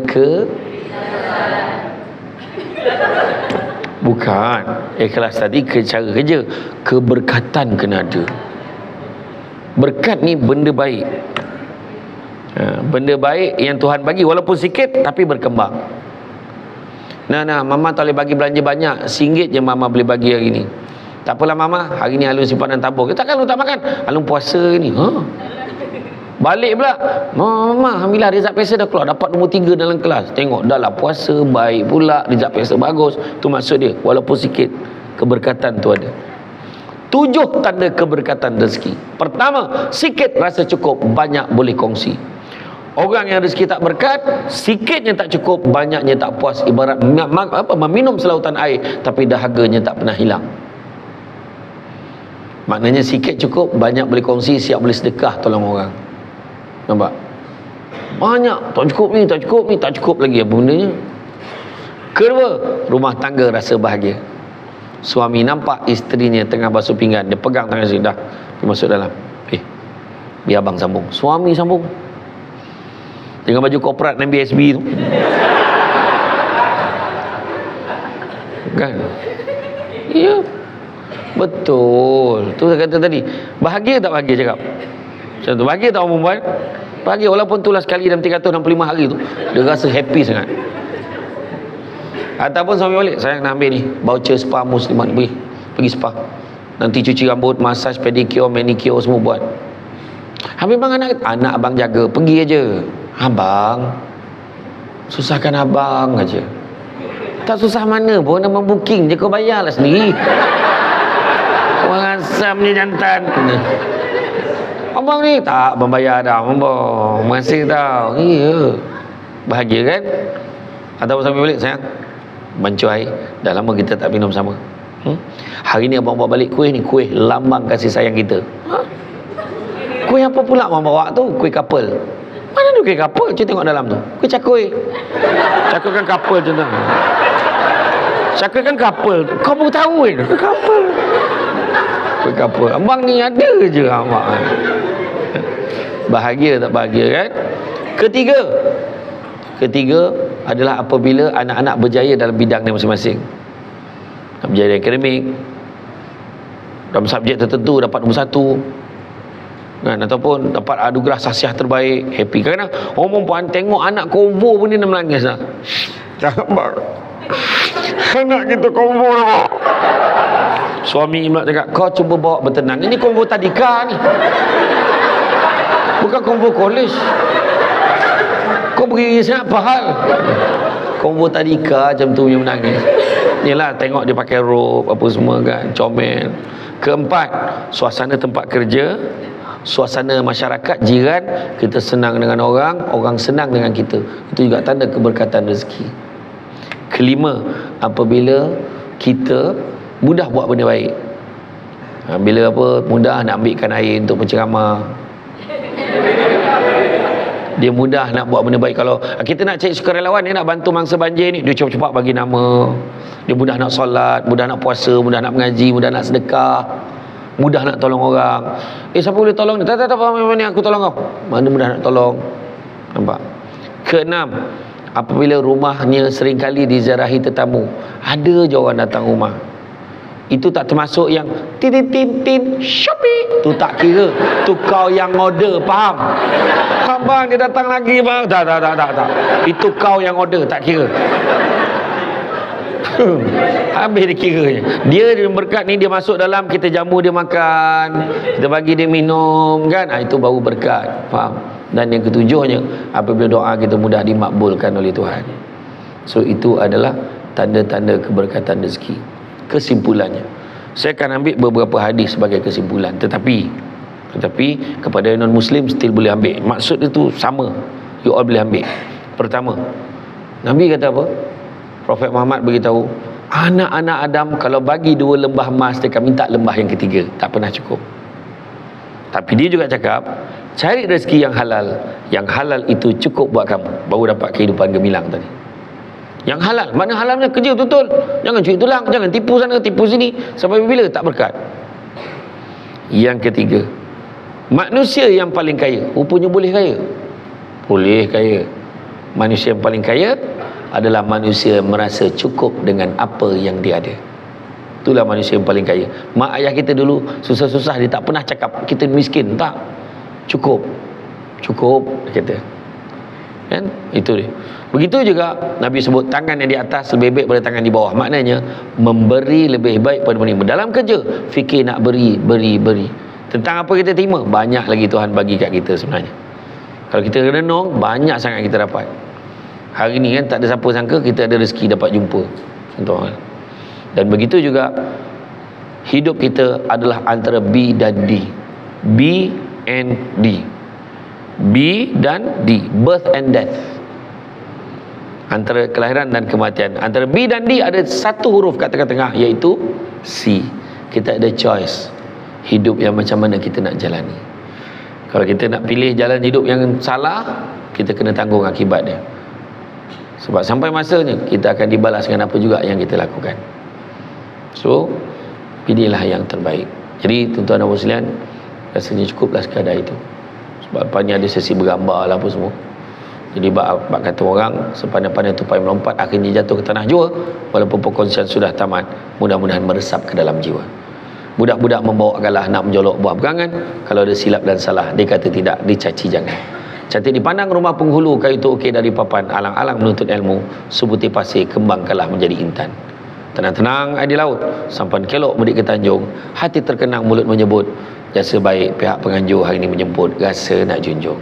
bukan ikhlas tadi ke cara kerja, keberkatan kena ada. Berkat ni benda baik. Benda baik yang Tuhan bagi walaupun sikit tapi berkembang. Nah, mama tak boleh bagi belanja banyak. RM1 je mama boleh bagi hari ni. Tak apalah mama, hari ni Alun simpanan tabung. Takkan Alun tak makan? Alun puasa ni. Balik pula, mama, alhamdulillah result PESEL dah keluar, dapat nombor 3 dalam kelas. Tengok dah lah puasa baik pula, result PESEL bagus. Tu maksud dia, walaupun sikit, keberkatan tu ada. 7 tanda keberkatan rezeki. Pertama, sikit rasa cukup, banyak boleh kongsi. Orang yang rezeki tak berkat, sikitnya tak cukup, banyaknya tak puas. Ibarat meminum selautan air, tapi dahaganya tak pernah hilang. Maknanya sikit cukup, banyak boleh kongsi, siap boleh sedekah tolong orang. Nampak? Banyak, tak cukup ni, tak cukup ni, tak cukup lagi apa bendanya. Kedua, rumah tangga rasa bahagia. Suami nampak isterinya tengah basuh pinggan, dia pegang tangan isteri, dah, dia masuk dalam. Biar abang sambung. Suami sambung dengan baju korporat NBSB tu. Kan? Ya. Betul. Tu saya kata tadi. Bahagia tak bahagia cakap? Macam tu. Bahagia tak orang perempuan? Bahagia. Walaupun tulah sekali dalam 365 hari tu, dia rasa happy sangat. Ataupun suami balik, saya nak ambil ni voucher spa Muslimat, pergi spa. Nanti cuci rambut, massage, pedicure, manicure semua buat. Habis bang anak abang jaga, pergi aja. Abang, susahkan abang aja. Tak susah mana pun, nama booking je, kau bayarlah sendiri. Orang asam ni jantan. Abang ni tak membayar dah, abang masih tahu. Iya, bahagia kan? Atau sampai balik, sayang, bancuh air, dah lama kita tak minum sama. Hari ni abang bawa balik kuih ni, kuih lambang kasih sayang kita. Kuih apa pula abang bawa tu? Kuih couple. Mana ada kuih couple? Cuba tengok dalam tu. Kuih cakui. Cakui kan couple je tu. Cakui kan couple. Kau baru tahu kan? Kuih couple. Kuih couple. Abang ni ada je abang. Bahagia tak bahagia kan? Ketiga adalah apabila anak-anak berjaya dalam bidang dia masing-masing. Berjaya akademik, dalam subjek tertentu dapat nombor 1 kan, ataupun dapat anugerah sahsiah terbaik, happy. Kadang-kadang orang perempuan tengok anak kombo pun dia nak menangis lah. Abang, anak kita kombo lah. Suami pula cakap, kau cuba bawa bertenang. Ini kombo tadika ni, bukan kombo college. Kau pergi sana apa hal? Kombo tadika macam tu punya menangis. Inilah tengok dia pakai robe apa semua kan, comel. Keempat, suasana tempat kerja, suasana masyarakat, jiran, kita senang dengan orang, orang senang dengan kita. Itu juga tanda keberkatan rezeki. Kelima, apabila kita mudah buat benda baik. Bila apa, mudah nak ambilkan air untuk penceramah. Dia mudah nak buat benda baik. Kalau kita nak cari sukarelawan, dia nak bantu mangsa banjir ni, dia cepat-cepat bagi nama. Dia mudah nak solat, mudah nak puasa, mudah nak mengaji, mudah nak sedekah, mudah nak tolong orang. Siapa boleh tolong ni? Tak apa ni, aku tolong kau. Mana mudah nak tolong. Nampak? Keenam, apabila rumahnya seringkali diziarahi tetamu, ada je orang datang rumah. Itu tak termasuk yang tin Shopee. Tu tak kira. Tu kau yang order, faham? Abang dia datang lagi bang. Tak. Itu kau yang order, tak kira. Habis dia kiranya. Dia berkat ni, dia masuk dalam, kita jamu dia makan, kita bagi dia minum kan, itu baru berkat, faham? Dan yang ketujuhnya, apabila doa kita mudah dimakbulkan oleh Tuhan. So itu adalah tanda-tanda keberkatan rezeki. Kesimpulannya, saya akan ambil beberapa hadis sebagai kesimpulan, tetapi kepada non muslim still boleh ambil. Maksud itu sama, you all boleh ambil. Pertama, Nabi kata apa? Prophet Muhammad beritahu, anak-anak Adam kalau bagi 2 lembah emas, dia akan minta lembah yang ketiga, tak pernah cukup. Tapi dia juga cakap, cari rezeki yang halal. Yang halal itu cukup buat kamu, baru dapat kehidupan gemilang tadi. Yang halal, mana halalnya kerja betul-betul, jangan cuci tulang, jangan tipu sana tipu sini, sampai bila tak berkat. Yang ketiga, manusia yang paling kaya, rupanya boleh kaya. Boleh kaya. Manusia yang paling kaya adalah manusia yang merasa cukup dengan apa yang dia ada. Itulah manusia yang paling kaya. Mak ayah kita dulu susah-susah, dia tak pernah cakap kita miskin, tak. Cukup, dia kata. Kan? Itu dia. Begitu juga Nabi sebut tangan yang di atas lebih baik pada tangan di bawah. Maknanya memberi lebih baik pada menerima. Dalam kerja, fikir nak beri. Tentang apa kita terima, banyak lagi Tuhan bagi kat kita sebenarnya. Kalau kita renung, banyak sangat kita dapat. Hari ni kan tak ada siapa sangka kita ada rezeki dapat jumpa. Contoh. Dan begitu juga hidup kita adalah antara B dan D. B and D. B dan D, birth and death, antara kelahiran dan kematian. Antara B dan D ada satu huruf kat tengah-tengah, iaitu C. Kita ada choice hidup yang macam mana kita nak jalani. Kalau kita nak pilih jalan hidup yang salah, kita kena tanggung akibat dia. Sebab sampai masanya kita akan dibalas dengan apa juga yang kita lakukan. So, pilihlah yang terbaik. Jadi tuan-tuan dan puan sekalian, rasanya cukuplah sekadar itu. Sebab lepas ni ada sesi bergambar lah apa semua. Jadi bak kata orang, sepandai-pandai tupai melompat, akhirnya jatuh ke tanah jua. Walaupun perkongsian sudah tamat, mudah-mudahan meresap ke dalam jiwa. Budak-budak membawa galah nak menjolok buah pegangan. Kalau ada silap dan salah, dia kata tidak, dicaci jangan. Cantik dipandang rumah penghulu, kayu tu okey dari papan. Alang-alang menuntut ilmu, sebutir pasir kembang kalah menjadi intan. Tenang-tenang air di laut, sampan kelok mudik ke Tanjung. Hati terkenang mulut menyebut, jasa baik pihak penganjur hari ini menjemput, rasa nak junjung.